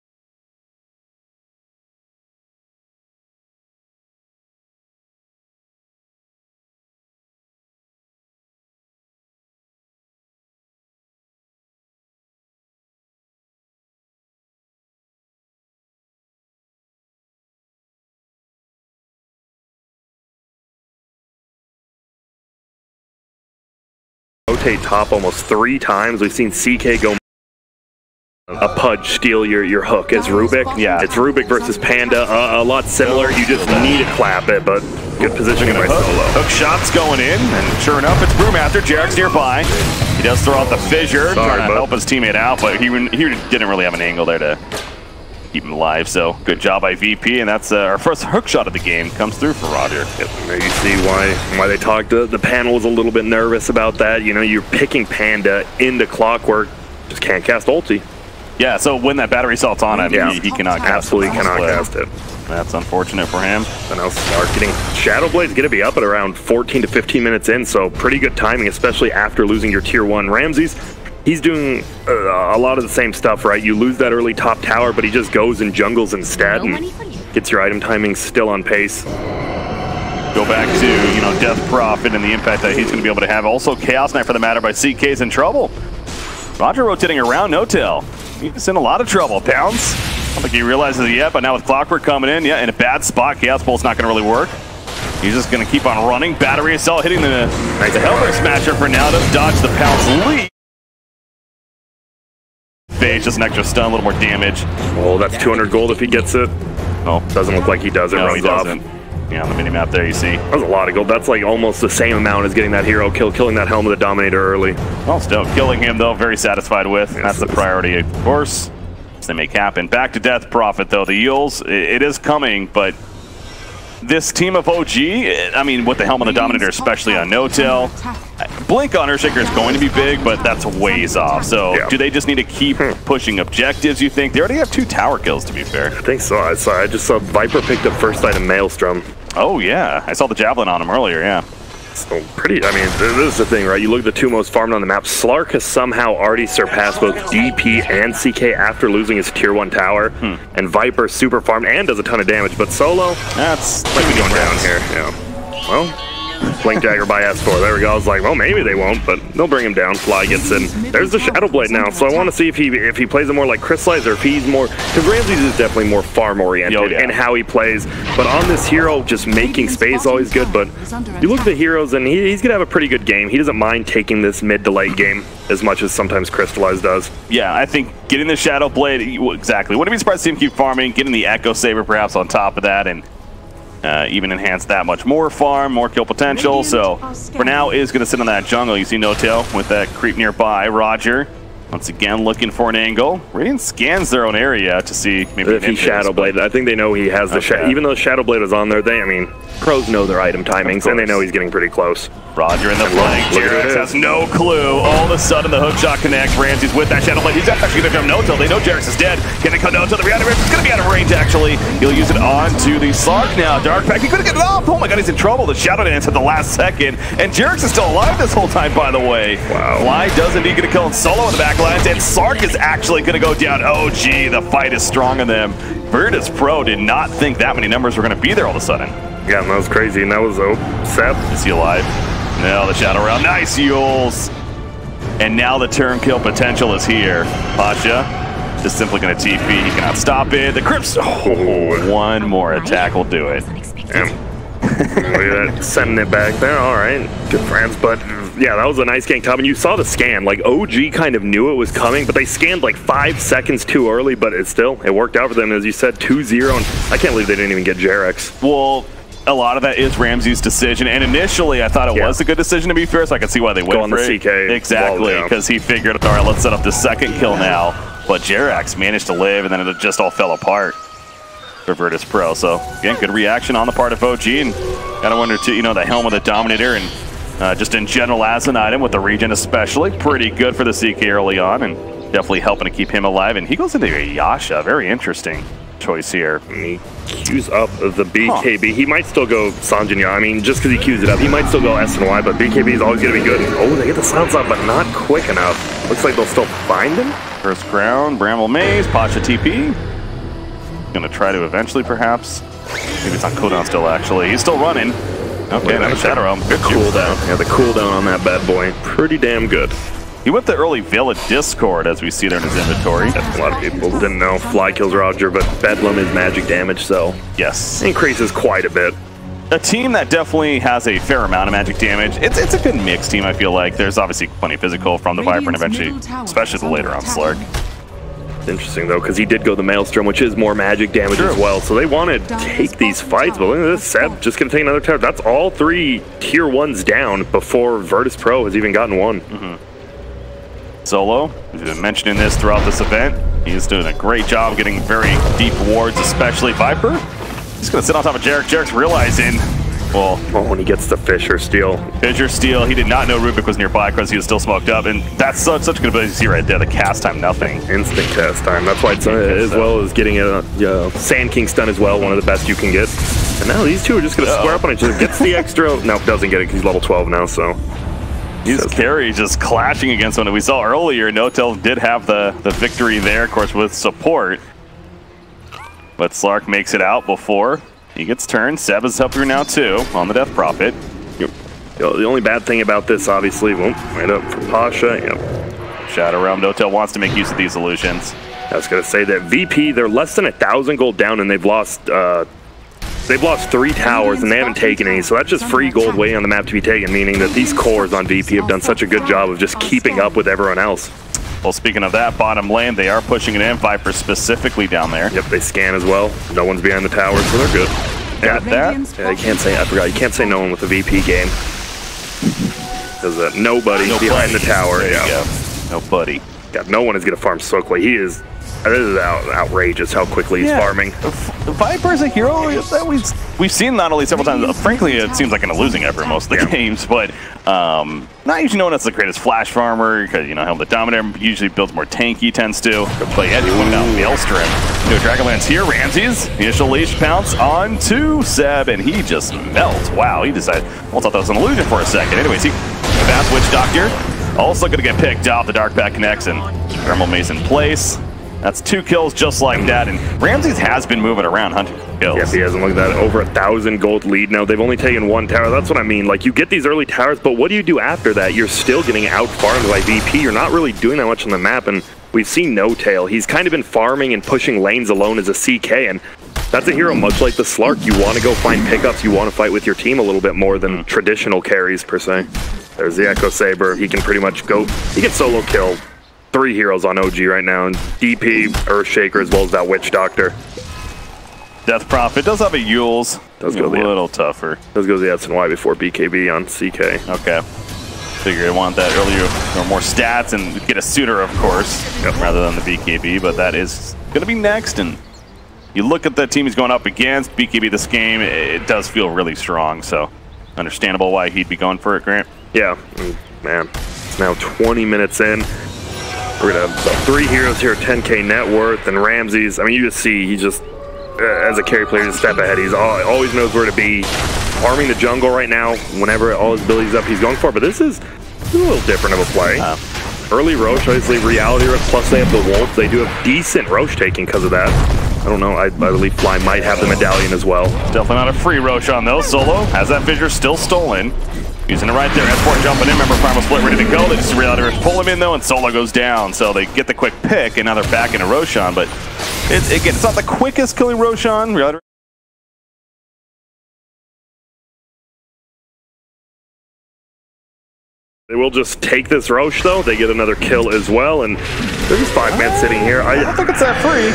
rotate top almost 3 times. We've seen CK go a Pudge steal your hook as Rubik. Yeah. It's Rubik versus Panda. A lot similar. You just need to clap it, but good positioning by Solo. Hook shots going in, and sure enough, it's Brewmaster. Jarek's nearby. He does throw out the fissure, trying to help his teammate out, but he didn't really have an angle there to keep him alive, so good job by VP, and that's our first hook shot of the game. Comes through for Roger. Yep. There you see why they talked. The panel was a little bit nervous about that. You know, you're picking Panda into Clockwork, just can't cast ulti. Yeah, so when that battery salt's on him, he cannot cast it. Absolutely cannot cast it. That's unfortunate for him. And now start getting Shadow Blade's going to be up at around 14 to 15 minutes in, so pretty good timing, especially after losing your tier 1 Ramses. He's doing a lot of the same stuff, right? You lose that early top tower, but he just goes and jungles instead and gets your item timing still on pace. Go back to, you know, Death Prophet and the impact that he's going to be able to have. Also, Chaos Knight for the matter by CK's in trouble. Roger rotating around no-tail. He's in a lot of trouble. Pounce. I don't think he realizes it yet, but now with Clockwork coming in, in a bad spot, Chaos Bolt's not going to really work. He's just going to keep on running. Battery Assault hitting the Helmet Smasher for now. Does dodge the pounce lead. Phase, just an extra stun, a little more damage. Oh, that's 200 gold if he gets it. Oh, doesn't look like he does. It no, runs he doesn't. off. Yeah, on the mini-map there you see. That's a lot of gold. That's like almost the same amount as getting that hero kill, killing that Helm of the Dominator early. Well, still killing him though, very satisfied with. Yes, that's the priority, of course. They make happen. Back to Death Prophet though. The Yules, it is coming, but this team of OG, I mean, with the Helm of the Dominator, especially on No-Tail, Blink on Earthshaker is going to be big, but that's ways off. So do they just need to keep pushing objectives, you think? They already have 2 tower kills, to be fair. I think so. I just saw Viper picked up first item Maelstrom. Oh, yeah. I saw the Javelin on him earlier, yeah. So pretty, I mean, this is the thing, right? You look at the 2 most farmed on the map. Slark has somehow already surpassed both DP and CK after losing his tier 1 tower. And Viper super farmed and does a ton of damage, but solo, that's might be going down here. Yeah. Well, Blink Dagger by S4. There we go. I was like, well, maybe they won't, but they'll bring him down. Fly gets in. There's the Shadow Blade now, so I want to see if he plays it more like Crystallize or if he's more, because Ramses is definitely more farm oriented in how he plays. But on this hero, just making space is always good. But you look at the heroes, and he's gonna have a pretty good game. He doesn't mind taking this mid to late game as much as sometimes Crystallize does. Yeah, I think getting the Shadow Blade, exactly. Wouldn't be surprised to see him keep farming, getting the Echo Saber perhaps on top of that, and even enhance that much more farm, more kill potential. So for now is going to sit on that jungle. You see No-Tail with that creep nearby. Roger once again looking for an angle. Radiant scans their own area to see maybe if he Shadow Blade. I think they know he has the even though Shadow Blade was on there. I mean, pros know their item timings and they know he's getting pretty close. Roger in the flank. Jerax has no clue. All of a sudden, the hook shot connects. Ramsey's with that Shadow Blade. He's actually going to jump No-Tail. They know Jerax is dead. Can it come No-Tail? The reality is going to be out of range, actually. He'll use it onto the Slark now. Dark Pack, he couldn't get it off. Oh my god, he's in trouble. The Shadow Dance at the last second. And Jerax is still alive this whole time, by the way. Wow. Fly does indeed get a kill in solo in the back lines. And Slark is actually going to go down. Oh, gee, the fight is strong in them. Virtus Pro did not think that many numbers were going to be there all of a sudden. Yeah, that was crazy. And that was Seb. Is he alive? No, the Shadow Round. Nice, Yules. And now the turn kill potential is here. Pasha just simply going to TP. He cannot stop it. The Crips. Oh, one more attack will do it. Look at that, sending it back there. All right, good friends. But yeah, that was a nice gank top. And you saw the scan. Like OG kind of knew it was coming, but they scanned like 5 seconds too early. But it worked out for them. As you said, 2-0. And I can't believe they didn't even get Jerax. Well, a lot of that is Ramsey's decision, and initially I thought it was a good decision, to be fair, so I could see why they went on the CK. Exactly, because he figured, all right, let's set up the second kill now. But Jerax managed to live, and then it just all fell apart for Virtus Pro. So again, good reaction on the part of OG, and gotta wonder too, you know, the Helm of the Dominator, and just in general as an item with the regen especially, pretty good for the CK early on, and definitely helping to keep him alive. And he goes into a Yasha, very interesting choice here. He queues up the BKB. He might still go Sanjanya. I mean, just because he queues it up, he might still go S and Y, but BKB is always going to be good. Oh, they get the silence up, but not quick enough. Looks like they'll still find him. First Crown, Bramble Maze, Pasha TP. Gonna try to eventually, perhaps. Maybe it's on cooldown still, actually. He's still running. Okay, then Shadow Realm. Good cooldown. Yeah, the cooldown on that bad boy. Pretty damn good. He went the early Villa Discord, as we see there in his inventory. A lot of people didn't know. Fly kills Roger, but Bedlam is magic damage, so yes, increases quite a bit. A team that definitely has a fair amount of magic damage. It's a good mixed team, I feel like. There's obviously plenty of physical from the Viper and eventually, especially the later on Slark. It's interesting, though, because he did go the Maelstrom, which is more magic damage as well. So they want to take these fights, but look at this. Seb just going to take another tower. That's all 3 tier 1s down before Virtus Pro has even gotten one. Solo, we've been mentioning this throughout this event. He's doing a great job getting very deep wards, especially Viper. He's going to sit on top of Jerax. Jerax realizing, well... Oh, when he gets the Fissure Steel. Fissure Steel, he did not know Rubik was nearby because he was still smoked up, and that's such a good ability to see right there. The cast time, nothing. Instant cast time. That's why it's as well as getting a Sand King stun as well, one of the best you can get. And now these two are just going to square up on each other. Gets the extra... No, doesn't get it because he's level 12 now, so... His carry just clashing against one that we saw earlier. No-Tail did have the victory there, of course, with support. But Slark makes it out before he gets turned. Seb is helping now, too, on the Death Prophet. The only bad thing about this, obviously, right up for Pasha. Shadow Realm. No-Tail wants to make use of these illusions. I was going to say that VP, they're less than 1,000 gold down, and they've lost They've lost 3 towers and they haven't taken any, so that's just free gold waiting on the map to be taken, meaning that these cores on VP have done such a good job of just keeping up with everyone else. Well, speaking of that, bottom lane, they are pushing it in. Viper specifically down there. Yep, they scan as well. No one's behind the towers, so they're good. Got that. Yeah, I forgot, you can't say no one with a VP game. Because nobody behind the tower. There yeah. you go. Nobody. God, no one is going to farm so quickly. He is... This is outrageous how quickly he's farming. Viper's a hero that we've seen not only several times, frankly, it seems like in a losing effort most of the games, but not usually known as the greatest flash farmer, because, you know, Helm the Dominator usually builds more tanky, tends to. But yeah, he went out Maelstrom. No Dragonlance here, Ramses. Initial leash pounce onto Seb, and he just melts. Wow, he decided, well, thought that was an illusion for a second. Anyways, he fast Witch Doctor. Also going to get picked off. The Dark Pack connects, and Thermal Mace in place. That's 2 kills just like that, and Ramses has been moving around hunting kills. Yes, he hasn't. Look at that, over 1,000 gold lead now. They've only taken 1 tower. That's what I mean. Like, you get these early towers, but what do you do after that? You're still getting out-farmed by VP. You're not really doing that much on the map, and we've seen No Tail. He's kind of been farming and pushing lanes alone as a CK, and that's a hero much like the Slark. You want to go find pickups. You want to fight with your team a little bit more than traditional carries, per se. There's the Echo Saber. He can pretty much go... He can solo kill 3 heroes on OG right now, and DP, Earthshaker, as well as that Witch Doctor. Death Prophet does have a Yules. Does go a little tougher. Does go the SNY before BKB on CK. Okay. Figure I want that earlier, or more stats, and get a suitor, of course, rather than the BKB, but that is going to be next, and you look at the team he's going up against, BKB this game, it does feel really strong, so understandable why he'd be going for it, Grant. Yeah, man, it's now 20 minutes in. We're going to have 3 heroes here, 10k net worth, and Ramses, I mean, you just see, he just, as a carry player, just step ahead. He's always knows where to be. Farming the jungle right now, whenever all his abilities up, he's going for it, but this is a little different of a play. Early Roche, obviously, Reality Rift, plus they have the Wolves. They do have decent Roche taking because of that. I don't know, I believe Fly might have the Medallion as well. Definitely not a free Roshan though. Solo has that fissure still stolen. Using it right there. S4 jumping in. Remember, Primal Split ready to go. They just pull him in though, and Solo goes down. So they get the quick pick, and now they're back into Roshan. But it's not the quickest killing Roshan. They will just take this Roche though. They get another kill as well, and there's just 5-man sitting here. I don't think it's that free.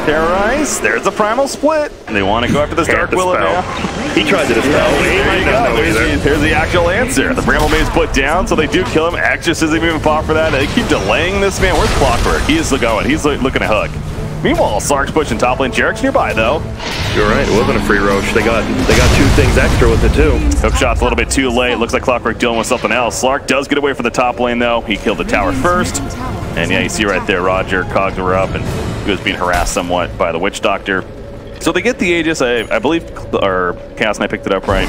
Terrorize. There's the Primal Split. They want to go after this Dark Willow now. He tried to dispel. There you go. Here's the actual answer. The Bramble Maze put down, so they do kill him. Exorcism isn't even fought for that. They keep delaying this man. Where's Clockwork? He is going. He's looking to hook. Meanwhile, Slark's pushing top lane. Jarek's nearby, though. You're right. It wasn't a free Roche. They got 2 things extra with it, too. Hook shot's a little bit too late. Looks like Clockwork dealing with something else. Slark does get away from the top lane, though. He killed the tower first. And yeah, you see right there, Roger, Cogs were up, and he was being harassed somewhat by the Witch Doctor. So they get the Aegis. I believe, or Chaos Knight picked it up, right?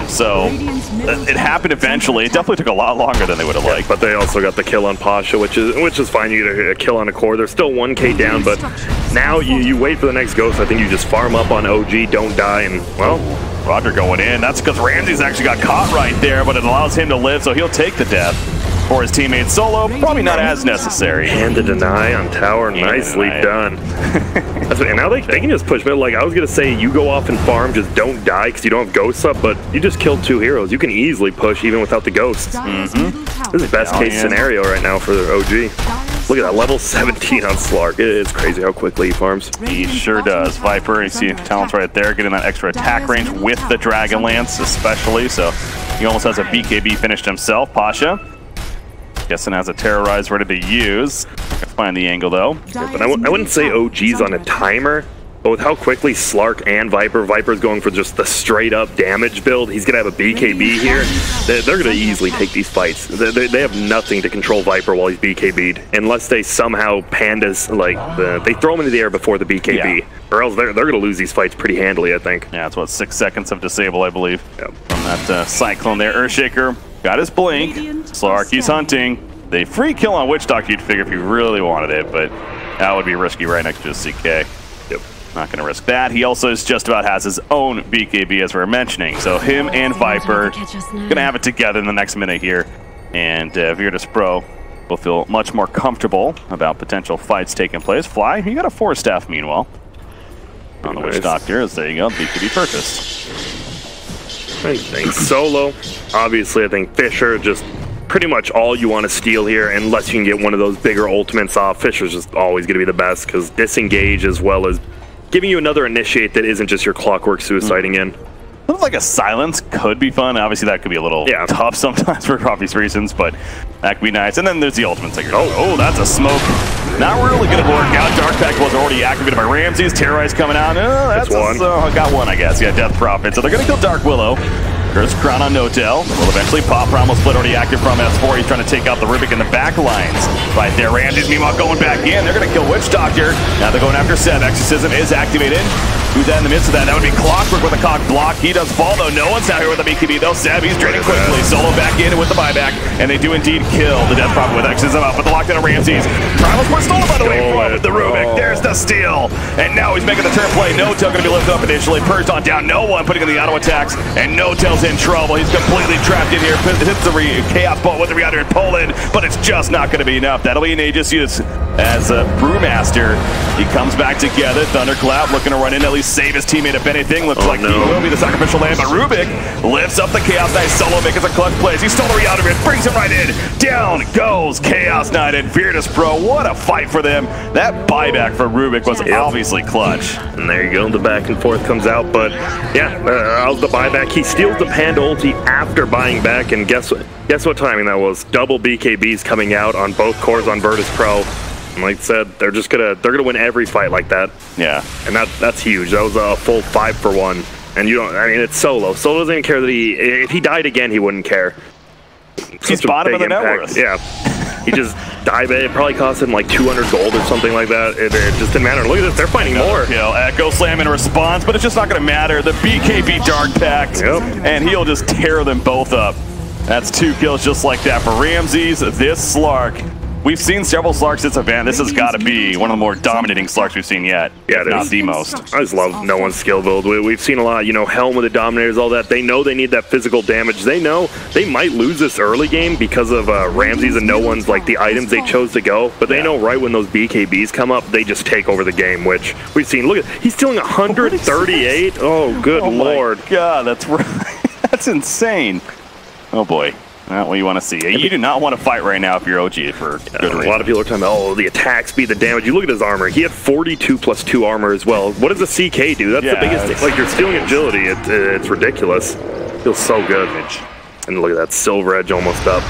So it happened eventually. It definitely took a lot longer than they would have liked. But they also got the kill on Pasha, which is fine. You get a kill on a core. They're still 1k down, but now you wait for the next ghost. I think you just farm up on OG, don't die, and, well... Roger going in. That's because Ramses actually got caught right there, but it allows him to live, so he'll take the death. For his teammate Solo, probably not as necessary. And the deny on tower, nicely done. That's what, and now they can just push mid. Like, I was going to say, you go off and farm, just don't die because you don't have ghosts up, but you just killed 2 heroes. You can easily push even without the ghosts. This is best case scenario right now for the OG. Look at that, level 17 on Slark. It's crazy how quickly he farms. He sure does. Viper, you see talents right there, getting that extra attack range with the Dragonlance especially, so he almost has a BKB finished himself. Pasha, guessing has a Terrorize ready to use. I can find the angle though. Yeah, but I wouldn't say OG's on a timer, but with how quickly Slark and Viper's going for just the straight up damage build, he's gonna have a BKB here. They're gonna easily take these fights. They have nothing to control Viper while he's BKB'd, unless they somehow pandas, like, they throw him into the air before the BKB, or else they're gonna lose these fights pretty handily, I think. Yeah, it's what, 6 seconds of disable, I believe. Yep. From that Cyclone there. Earthshaker got his blink. Slark, he's hunting. They free kill on Witch Doctor, you'd figure if you really wanted it, but that would be risky right next to his CK. Yep. Not going to risk that. He also just about has his own BKB, as we were mentioning. So him and Viper going to have it together in the next minute here. And Virtus Pro will feel much more comfortable about potential fights taking place. Fly, he got a 4 staff meanwhile. On the Witch Doctor, there you go, BKB purchased. I think Solo. Obviously, I think Fisher just pretty much all you want to steal here, unless you can get one of those bigger ultimates off. Fisher's just always going to be the best because disengage as well as giving you another initiate that isn't just your clockwork suiciding in. Looks like a silence could be fun. Obviously, that could be a little tough sometimes for obvious reasons, but that could be nice. And then there's the ultimates. Like, oh, that's a smoke. Not really going to work out. Dark Pact was already activated by Ramses. Terrorize coming out. That's one. Got one, I guess. Yeah, Death Prophet. So they're going to kill Dark Willow. Curse Crown on No-Tail. Will eventually pop. Primal Split already active from S4. He's trying to take out the Rubik in the back lines. Right there, Ramses meanwhile going back in. They're going to kill Witch Doctor. Now they're going after Seb. Exorcism is activated. Who's that in the midst of that? That would be Clockwork with a cock block. He does fall though. No one's out here with the BKB though. Seb, he's draining quickly. Solo back in with the buyback. And they do indeed kill the Death Prophet with Exorcism up. But the lockdown of Ramses. Primal Split stolen by the way from the Rubik. There's the steal. And now he's making the turn play. No-Tail going to be lifted up initially. Purged on down. No one putting in the auto attacks. And No-Tail's in trouble. He's completely trapped in here. Hits the Chaos Bolt with the Reader and pull in. But it's just not going to be enough. That'll be an Aegis use as Brewmaster. He comes back together. Thunderclap looking to run in, at least save his teammate if anything. Looks like he will be the sacrificial lamb. But Rubik lifts up the Chaos Knight. Solo making a clutch plays. He stole the Reader and brings him right in. Down goes Chaos Knight and Virtus Pro. What a fight for them. That buyback for Rubik was obviously clutch. And there you go. The back and forth comes out. But yeah, the buyback. He steals the Panda ulti after buying back. And guess what timing that was? Double BKBs coming out on both cores on Virtus Pro. And like I said, they're gonna win every fight like that. Yeah. And that's huge. That was a full 5-for-1. And you don't, I mean, it's Solo. Solo doesn't even care that if he died again, he wouldn't care. He's bottom of the net worth. Yeah. He just died. It probably cost him like 200 gold or something like that. It just didn't matter. Look at this. They're fighting more. Kill. Echo Slam in response, but it's just not going to matter. The BKB Dark Pact, and he'll just tear them both up. That's 2 kills just like that for Ramses. This Slark. We've seen several Slarks this event. This has got to be one of the more dominating Slarks we've seen yet. Yeah, not the most. I just love no one's skill build. We've seen a lot, you know, Helm with the Dominators, all that. They know they need that physical damage. They know they might lose this early game because of Ramses and no one's, like, the items they chose to go. But they know right when those BKBs come up, they just take over the game, which we've seen. Look at, he's stealing 138. Oh, good lord. My God, that's right. That's insane. Oh, boy. Not what you want to see. You do not want to fight right now if you're OG for good reason. A lot of people are talking about, oh, the attack speed, the damage. You look at his armor. He had 42 plus 2 armor as well. What does the CK do? That's the biggest thing. Like, you're stealing agility. It's ridiculous. Feels so good. And look at that silver edge almost up.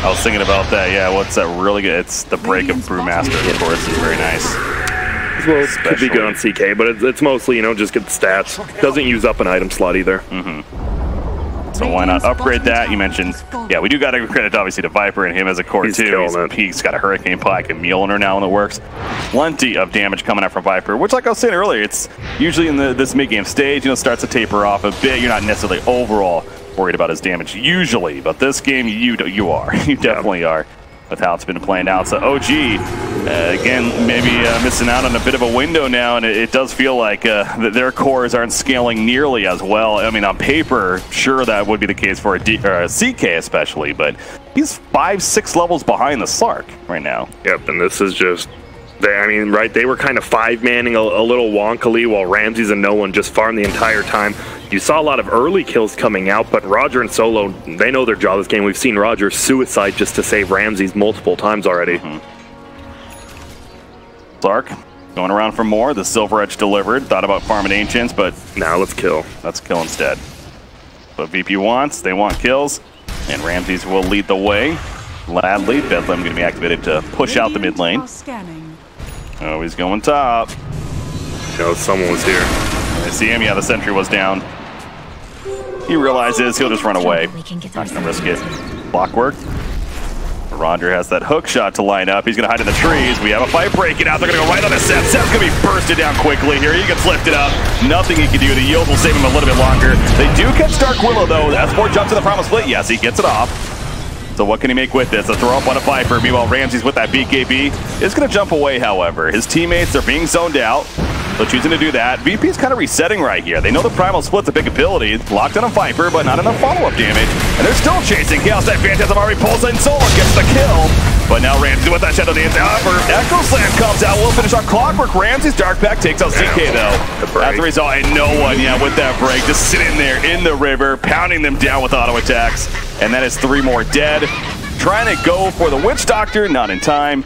I was thinking about that. Yeah, what's that really good? It's the break of Brewmaster, of course. It's very nice. Well, it could be good on CK, but it's mostly, you know, just good stats. Doesn't use up an item slot either. So why not upgrade that? You mentioned, yeah, we do got to give credit obviously to Viper and him as a core too. He's got a Hurricane Pike and Mjolnir now in the works. Plenty of damage coming out from Viper, which, like I was saying earlier, it's usually in this mid-game stage, you know, starts to taper off a bit. You're not necessarily overall worried about his damage usually, but this game you are. You definitely are with how it's been playing out. So OG, again, maybe missing out on a bit of a window now, and it does feel like that their cores aren't scaling nearly as well. I mean, on paper, sure, that would be the case for a CK especially, but he's 5-6 levels behind the Slark right now. Yep, and this is just... I mean, right, they were kind of 5-manning a little wonkily while Ramses and no one just farmed the entire time. You saw a lot of early kills coming out, but Roger and Solo, they know their job this game. We've seen Roger suicide just to save Ramses multiple times already. Slark going around for more. The Silver Edge delivered. Thought about farming Ancients, but now let's kill. Let's kill instead. But VP wants. They want kills, and Ramses will lead the way. Gladly, Bedlam going to be activated to push out the mid lane. Oh, he's going top. No, someone was here. I see him. Yeah, the sentry was down. He realizes he'll just run away. Not gonna risk it. Block work. Roger has that hook shot to line up. He's gonna hide in the trees. We have a fight breaking out. They're gonna go right on the Seth. Seth's gonna be bursted down quickly here. He gets lifted up. Nothing he can do. The yield will save him a little bit longer. They do catch Dark Willow though. S4 jumps to the Primal Split. Yes, he gets it off. So what can he make with this? A throw up on a Viper. Meanwhile, Ramses with that BKB is going to jump away, however. His teammates are being zoned out. So choosing to do that. VP is kind of resetting right here. They know the Primal Split's a big ability. Locked on a Viper, but not enough follow-up damage. And they're still chasing. Chaos Knight Phantasm already pulls in. Solo gets the kill. But now Ramsey with that Shadow Dance. However, Echo Slam comes out. We'll finish on Clockwork. Ramsey's Dark Pack takes out CK though. That's the result. And no one, with that break, just sitting there in the river, pounding them down with auto attacks. And that is 3 more dead. Trying to go for the Witch Doctor, not in time.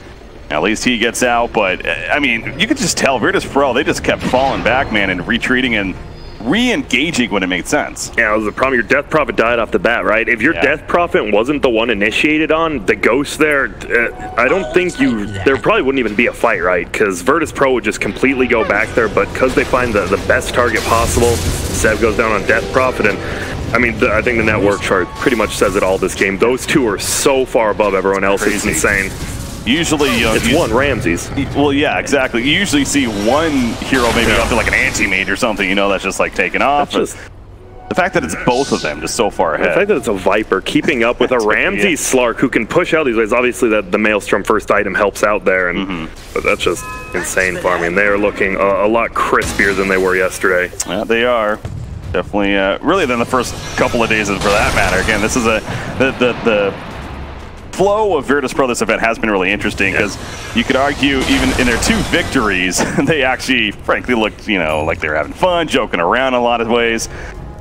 At least he gets out, but I mean, you could just tell Virtus Pro, they just kept falling back, man, and retreating and re-engaging when it made sense. Yeah, it was the problem. Your Death Prophet died off the bat, right? If your Death Prophet wasn't the one initiated on, the Ghost there, I don't think there probably wouldn't even be a fight, right? Because Virtus Pro would just completely go back there, but because they find the best target possible, Seb goes down on Death Prophet, and I mean, I think the network chart pretty much says it all this game. Those two are so far above everyone else, it's insane. Usually, it's one Ramses. Well, yeah, exactly. You usually see one hero maybe up to like an anti-mage or something, that's just like taking off. The fact that it's both of them just so far ahead. The fact that it's a Viper keeping up with a Ramses Slark who can push out these ways. Obviously, that the Maelstrom first item helps out there, and but that's just insane farming. They are looking a lot crispier than they were yesterday. Yeah, they are. Definitely, really than the first couple of days for that matter. Again, this is the flow of Virtus Pro this event has been really interesting because you could argue even in their 2 victories, they actually, frankly, looked, like they were having fun, joking around in a lot of ways,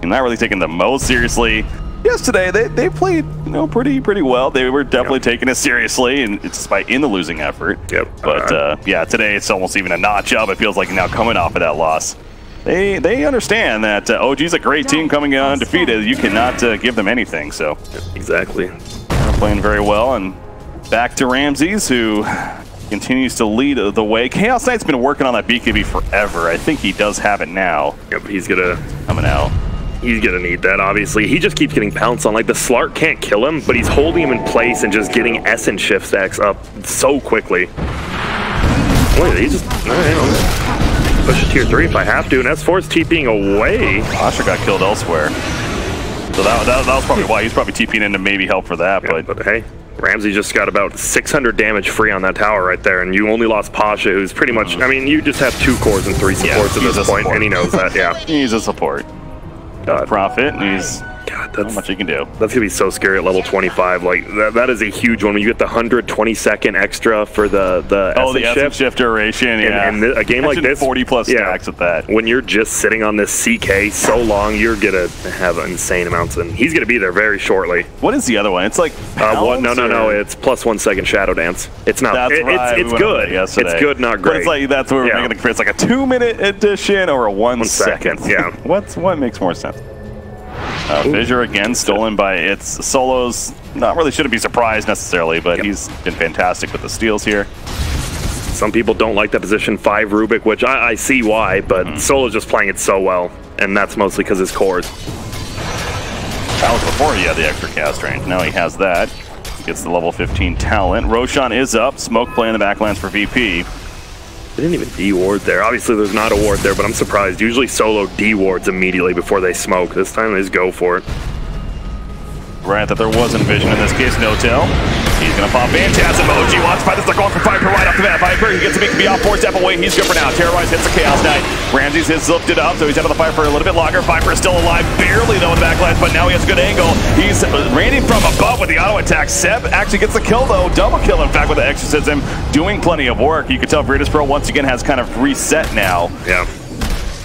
and not really taking the most seriously. Yesterday, they played, pretty well. They were definitely taking it seriously, and despite in the losing effort. But yeah, today it's almost even a notch up. It feels like now coming off of that loss. They understand that OG's a great team coming in undefeated. You cannot give them anything. So exactly. Playing very well, and back to Ramses, who continues to lead the way. Chaos Knight's been working on that BKB forever. I think he does have it now. Yep, he's gonna coming out. He's gonna need that, obviously. He just keeps getting pounced on. Like, the Slark can't kill him, but he's holding him in place and just getting Essence shift stacks up so quickly. Wait, he just push a tier 3 if I have to, and S4's TPing away. Asha got killed elsewhere. So that was probably why he's probably TPing in to maybe help for that. But hey, Ramsey just got about 600 damage free on that tower right there, and you only lost Pasha, who's pretty much, I mean, you just have 2 cores and 3 supports at this point, and he knows that, yeah. He's a support. Profit, and he's that's not much he can do. That's gonna be so scary at level 25. Like that is a huge one. When you get the 120-second extra for the essence shift duration, and a game like this, 40+ stacks with that. When you're just sitting on this CK so long, you're gonna have insane amounts, and he's gonna be there very shortly. What is the other one? It's like no. It's +1 second Shadow Dance. It's not. That's right. It's good. It's good, not great. But it's like that's where we're making the difference. Like a 2-minute edition or a 1 second. Yeah. What makes more sense? Fissure again stolen by its solos. Not really shouldn't be surprised necessarily, but he's been fantastic with the steals here. Some people don't like that position 5 Rubik, which I see why, but Solo's just playing it so well, and that's mostly because his cores. That was before he had the extra cast range. Now he has that. He gets the level 15 talent. Roshan is up. Smoke play in the backlands for VP. They didn't even D-ward there. Obviously, there's not a ward there, but I'm surprised. Usually Solo D-wards immediately before they smoke. This time, they just go for it. Right, that there wasn't vision in this case, no tell. He's gonna pop Phantasm. OG wants to fight this. They're going for Viper right off the bat. Viper, he gets a BKB off 4 step away. He's good for now. Terrorize hits the Chaos Knight. Ramses has looked it up, so he's out of the fight for a little bit longer. Viper is still alive, barely though in the backlash, but now he has a good angle. He's raining from above with the auto attack. Seb actually gets the kill though, double kill in fact with the exorcism, doing plenty of work. You can tell Virtus Pro once again has kind of reset now. Yeah.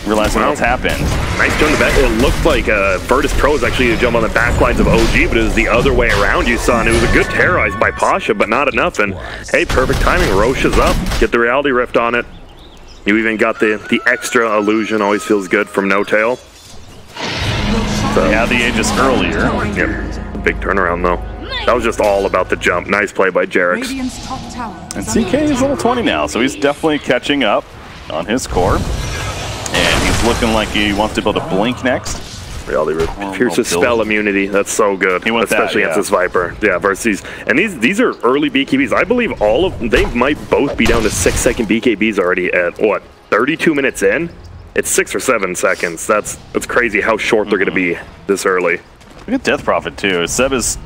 Realizing what's happened. Nice jump the back. It looked like Virtus Pro was actually going to jump on the back lines of OG, but it was the other way around you saw, and it was a good terrorize by Pasha, but not enough. And hey, perfect timing. Roche is up. Get the reality rift on it. You even got the extra illusion. Always feels good from No Tail. So, yeah, the Aegis earlier. Yep. Big turnaround though. That was just all about the jump. Nice play by Jerix. And CK is level 20 now, so he's definitely catching up on his core. And he's looking like he wants to build a blink next. Reality Rift. Pierces spell immunity. That's so good. Especially against this Viper. Yeah, versus. And these are early BKBs. I believe all of them, they might both be down to 6-second BKBs already at what, 32 minutes in? It's 6 or 7 seconds. That's crazy how short they're going to be this early. Look at Death Prophet too. Seb is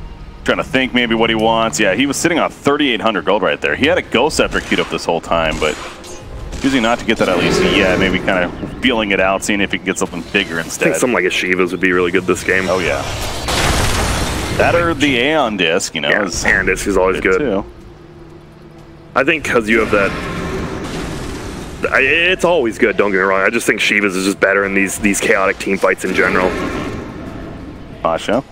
trying to think maybe what he wants. Yeah, he was sitting on 3,800 gold right there. He had a Ghost Scepter queued up this whole time, but choosing not to get that at least yet, maybe kind of feeling it out, seeing if he can get something bigger instead. I think something like a Shiva's would be really good this game. Oh, yeah. That or the Aeon Disc, you know. Yeah, Aeon Disc is always good. Too. I think because you have that. It's always good, don't get me wrong. I just think Shiva's is just better in these chaotic team fights in general. Pasha,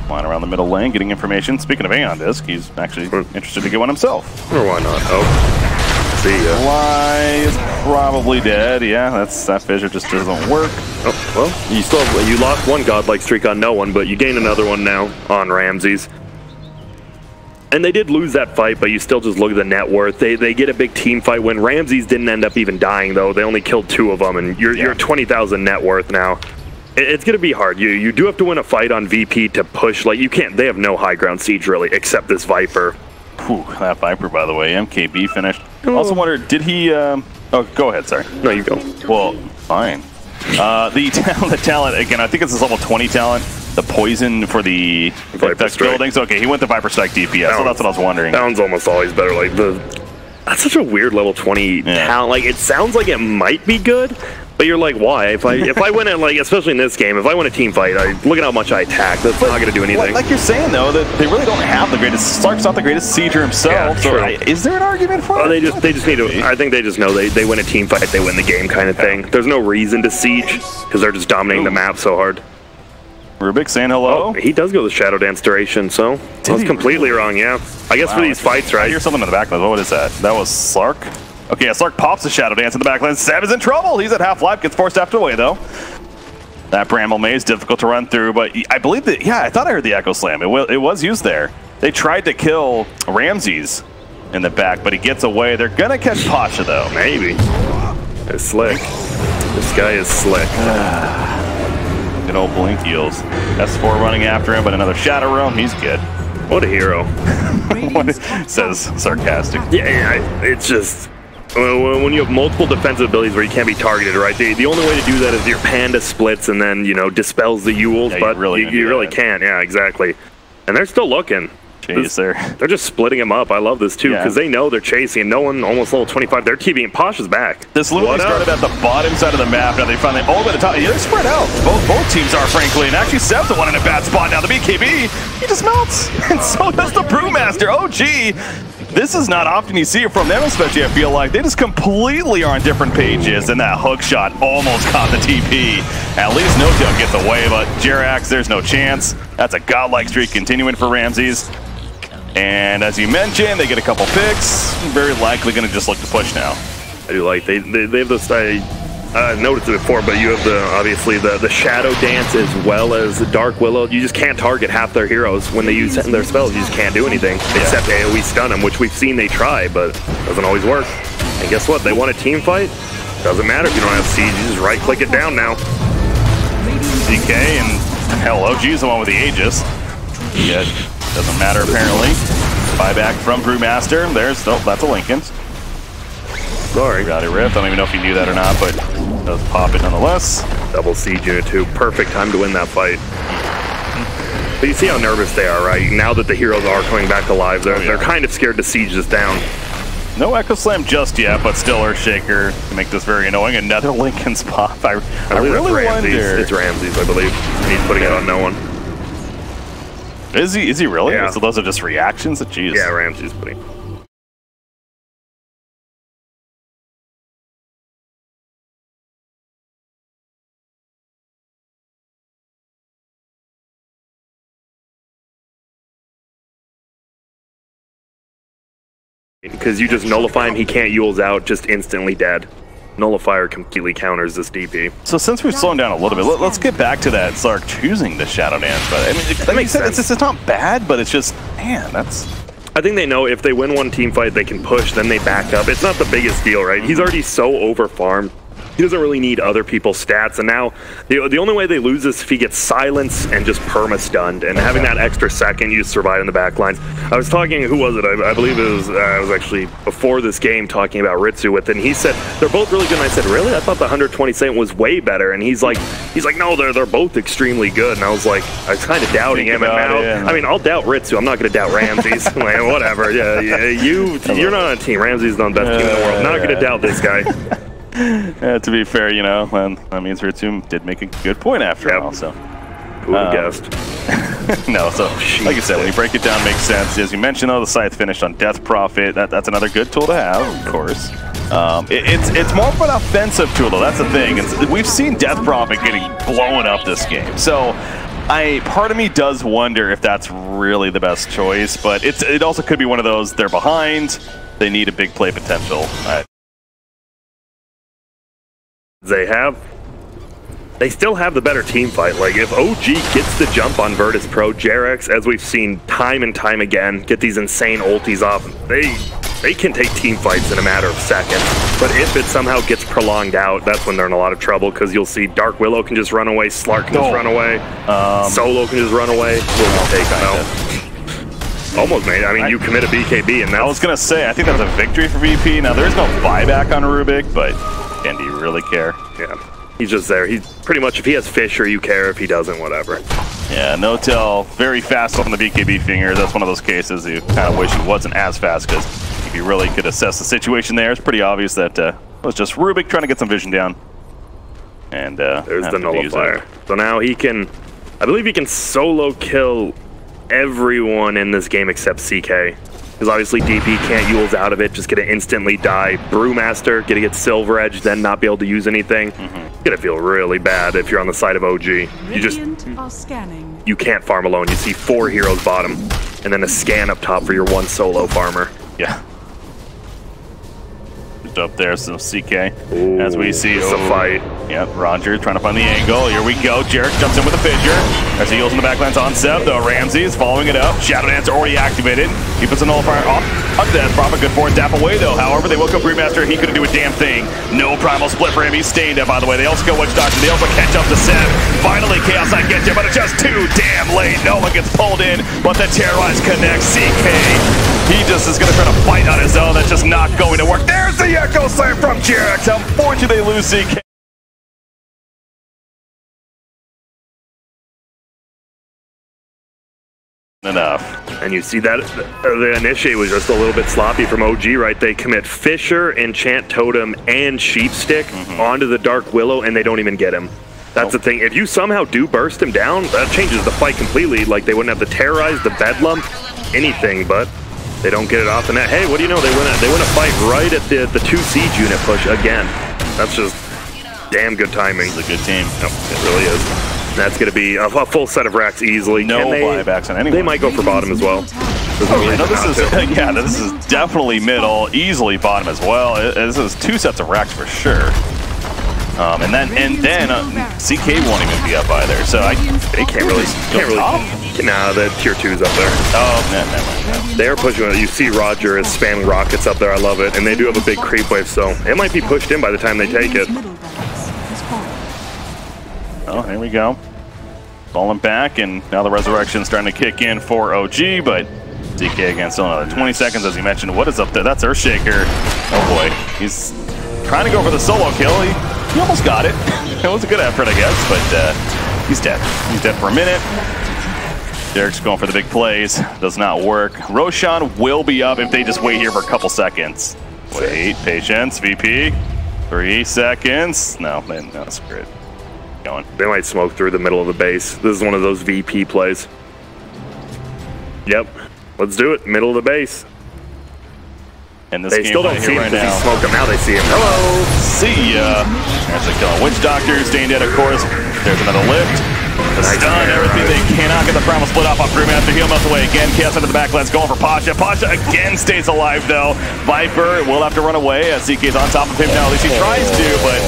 flying around the middle lane, getting information. Speaking of Aeon Disc, he's actually interested to get one himself. Or why not? Oh, see ya. Fly is probably dead. Yeah, that fissure just doesn't work. Oh, well, you lost one godlike streak on no one, but you gain another one now on Ramses. And they did lose that fight, but you still just look at the net worth. They get a big team fight win. Ramses didn't end up even dying, though. They only killed 2 of them, and you're 20,000 net worth now. It's going to be hard. You do have to win a fight on VP to push. Like, you can't. They have no high ground siege, really, except this Viper. Whew, that Viper, by the way. MKB finished. Also wonder, did he... oh, go ahead, sorry. No, you go. Well, fine. The talent, again, I think it's his level 20 talent. The poison for the Infect buildings. Okay, he went to Viper Strike DPS, so that's what I was wondering. That one's almost always better. Like, that's such a weird level 20 talent. Like, it sounds like it might be good, but you're like, why? If I win it, like, especially in this game, if I win a team fight, look at how much I attack. That's not going to do anything. Like you're saying, though, that they really don't have the greatest... Stark's not the greatest sieger himself. Yeah, so is there an argument for it? They just need to... I think they just know they win a team fight, they win the game kind of thing. There's no reason to siege, because they're just dominating the map so hard. Rubik saying hello. Oh, he does go the Shadow Dance duration, so I was completely wrong, yeah. I guess for these fights, right? I hear something in the backline. What is that? That was Slark? Okay, yeah, Slark pops the Shadow Dance in the backline. Seb is in trouble. He's at half life, gets forced after away, though. That Bramble Maze, difficult to run through, but I believe that, yeah, I thought I heard the Echo Slam. It was used there. They tried to kill Ramses in the back, but he gets away. They're going to catch Pasha, though. Maybe. It's slick. This guy is slick. Good old blink heals. S4 running after him, but another Shadow Realm. He's good. What a hero. Says sarcastic. Yeah, it's just... When you have multiple defensive abilities where you can't be targeted, right? The only way to do that is your Panda splits and then, you know, dispels the Yules, yeah, but you really that. can't. Yeah, exactly. And they're still looking. They're just splitting him up. I love this too, because they know they're chasing. No one almost level 25. They're keeping Pasha's back. This literally started at the bottom side of the map. Now they finally all the way to the top. Yeah, they're spread out. Both teams are, frankly. And actually, Seb's the one in a bad spot now. The BKB, he just melts. And so does the Brewmaster. Oh, gee. This is not often you see it from them, especially, I feel like. They just completely are on different pages, and that hook shot almost caught the TP. At least No-Tail gets away, but Jerax, there's no chance. That's a godlike streak continuing for Ramses. And as you mentioned, they get a couple picks. Very likely going to just look to push now. I do like, they have this, I've noticed it before, but you have obviously the Shadow Dance as well as the Dark Willow. You just can't target half their heroes when they use their spells. You just can't do anything except AoE stun them, which we've seen they try, but doesn't always work. And guess what? They want a team fight. Doesn't matter if you don't have siege. You just right-click it down now. DK and hell, OG's the one with the Aegis. Yeah, doesn't matter apparently. Buyback from Brewmaster. That's a Lincoln's. Sorry. Rowdy Rift. I don't even know if he knew that or not, but does pop it nonetheless. Double siege unit 2. Perfect time to win that fight. But you see how nervous they are, right? Now that the heroes are coming back alive, they're kind of scared to siege this down. No Echo Slam just yet, but still Earthshaker to make this very annoying. Another Lincoln's pop. I really wonder. It's Ramses, I believe. He's putting it on no one. Is he really? Yeah. So those are just reactions? Jeez. Yeah, Ramses putting. Because you just nullify him, he can't Yules out, just instantly dead. Nullifier completely counters this DP. So since we've slowed down a little bit, let's get back to that Slark choosing the Shadow Dance. But I mean, that makes sense. It's not bad, but it's just, man, that's... I think they know if they win one team fight, they can push, then they back up. It's not the biggest deal, right? He's already so over-farmed. He doesn't really need other people's stats, and now the only way they lose is if he gets silence and just perma-stunned, and having that extra second, you survive in the back lines. I was talking, who was it? I believe it was, I was actually before this game talking about Ritsu with it, and he said, they're both really good, and I said, really? I thought the 120 cent was way better, and he's like, no, they're both extremely good, and I was kind of doubting him, and now, I mean, I'll doubt Ritsu, I'm not going to doubt Ramses, like, whatever, yeah, you're not on a team, Ramses is not the best team in the world, not going to doubt this guy. To be fair, you know, that means Ritsu did make a good point after all, so. Who would have guessed? No, so like you said, when you break it down, makes sense. As you mentioned, though, the Scythe finished on Death Prophet. That's another good tool to have, of course. It's more of an offensive tool, though. That's the thing. We've seen Death Prophet getting blown up this game. So part of me does wonder if that's really the best choice, but it also could be one of those, they're behind, they need a big play potential. They still have the better team fight. Like, if OG gets the jump on Virtus Pro, Jarex, as we've seen time and time again, get these insane ultis off, they can take team fights in a matter of seconds. But if it somehow gets prolonged out, that's when they're in a lot of trouble, because you'll see Dark Willow can just run away, Slark can just run away, Solo can just run away. We'll take them out. Almost made. I mean, you commit a BKB, and that's... I was going to say, I think that's a victory for VP. Now, there is no buyback on Rubik, but again, do you really care? Yeah. He's just there. He's pretty much, if he has Fisher, you care. If he doesn't, whatever. Yeah, no-tell, very fast on the BKB finger. That's one of those cases you kind of wish he wasn't as fast, because if you really could assess the situation there, it's pretty obvious that it was just Rubik trying to get some vision down. And there's the nullifier. So now he can, I believe he can solo kill everyone in this game except CK. Because obviously DP can't Yules out of it, just gonna instantly die. Brewmaster, gonna get Silver Edge, then not be able to use anything. Gonna feel really bad if you're on the side of OG. You can't farm alone. You see 4 heroes bottom, and then a scan up top for your 1 solo farmer. Yeah. Up there, so CK, as we see, it's a fight. Yep, Roger trying to find the angle. Here we go. Jarek jumps in with a fissure. As he heals in the backlands on Seb, though Ramsey is following it up. Shadow Dancer already activated. He puts a nullifier off Death Prophet. Good for it. Dap away, though. However, they woke up Brewmaster. He couldn't do a damn thing. No primal split for him. He's staying dead, by the way. They also go Witch Doctor. They also catch up to Seb. Finally, Chaos Knight gets there, but it's just too damn late. No one gets pulled in, but the Terrorize connects. CK, he just is going to try to fight on his own. That's just not going to work. There's the Echo Slam from Jarex. Unfortunately, they lose CK. Enough. And you see that the initiate was just a little bit sloppy from OG, right? They commit Fisher, Enchant Totem, and Sheep Stick onto the Dark Willow, and they don't even get him. That's the thing. If you somehow do burst him down, that changes the fight completely. Like, they wouldn't have to terrorize the Bedlam, anything, but they don't get it off the net. Hey, what do you know? They win a fight right at the 2 siege unit push again. That's just damn good timing. It's a good team. Yep, it really is. That's going to be a full set of racks easily. No buybacks on anyone. They might go for bottom as well. This is definitely middle, easily bottom as well. This is 2 sets of racks for sure. And then CK won't even be up either. So they can't really. Nah, the tier 2's up there. Oh, no. They're pushing it. You see Roger is spamming rockets up there. I love it. And they do have a big creep wave, so it might be pushed in by the time they take it. Oh, here we go. Falling back, and now the resurrection's starting to kick in for OG, but DK again, still another 20 seconds, as you mentioned. What is up there? That's Earthshaker. Oh boy, he's trying to go for the solo kill. He almost got it. It was a good effort, I guess, but he's dead. He's dead for a minute. Derek's going for the big plays. Does not work. Roshan will be up if they just wait here for a couple seconds. Wait, patience, VP. 3 seconds. No, man, no, that's great. Going. They might smoke through the middle of the base. This is one of those VP plays. Yep, let's do it. Middle of the base. And this they still don't see him right because he smoked him. Now they see him. Hello. See ya. There's a kill. Witch Doctor staying dead, of course. There's another lift. The stun, everything. They cannot get the primal split off on Brewmaster. He'll melt away again. Chaos into the backlands, going for Pasha. Pasha again stays alive, though. Viper will have to run away as CK's on top of him now. At least he tries to, but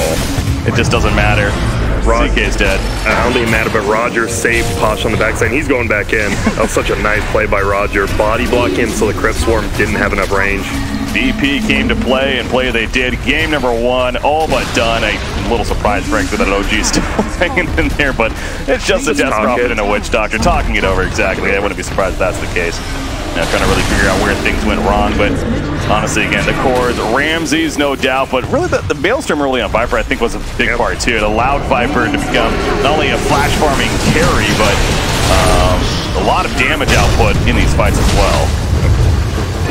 it just doesn't matter. CK's dead. I don't think it mattered, but Roger saved Posh on the backside. He's going back in. That was such a nice play by Roger. Body block him so the Crypt Swarm didn't have enough range. VP came to play, and play they did. Game number 1, all but done. A little surprised, frankly, that OG's still hanging in there, but it's just a Death Prophet and a Witch Doctor talking it over exactly. I wouldn't be surprised if that's the case. Now trying to really figure out where things went wrong, but honestly, again, the cores, Ramses, no doubt, but really the Maelstrom early on Viper, I think, was a big part too. It allowed Viper to become not only a flash farming carry, but a lot of damage output in these fights as well.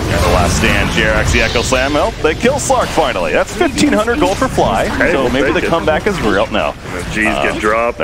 And the last stand, Jarex, the Echo Slam. Well, they kill Slark finally. That's 1,500 gold for Fly, so maybe the comeback is real. No. G's get dropped.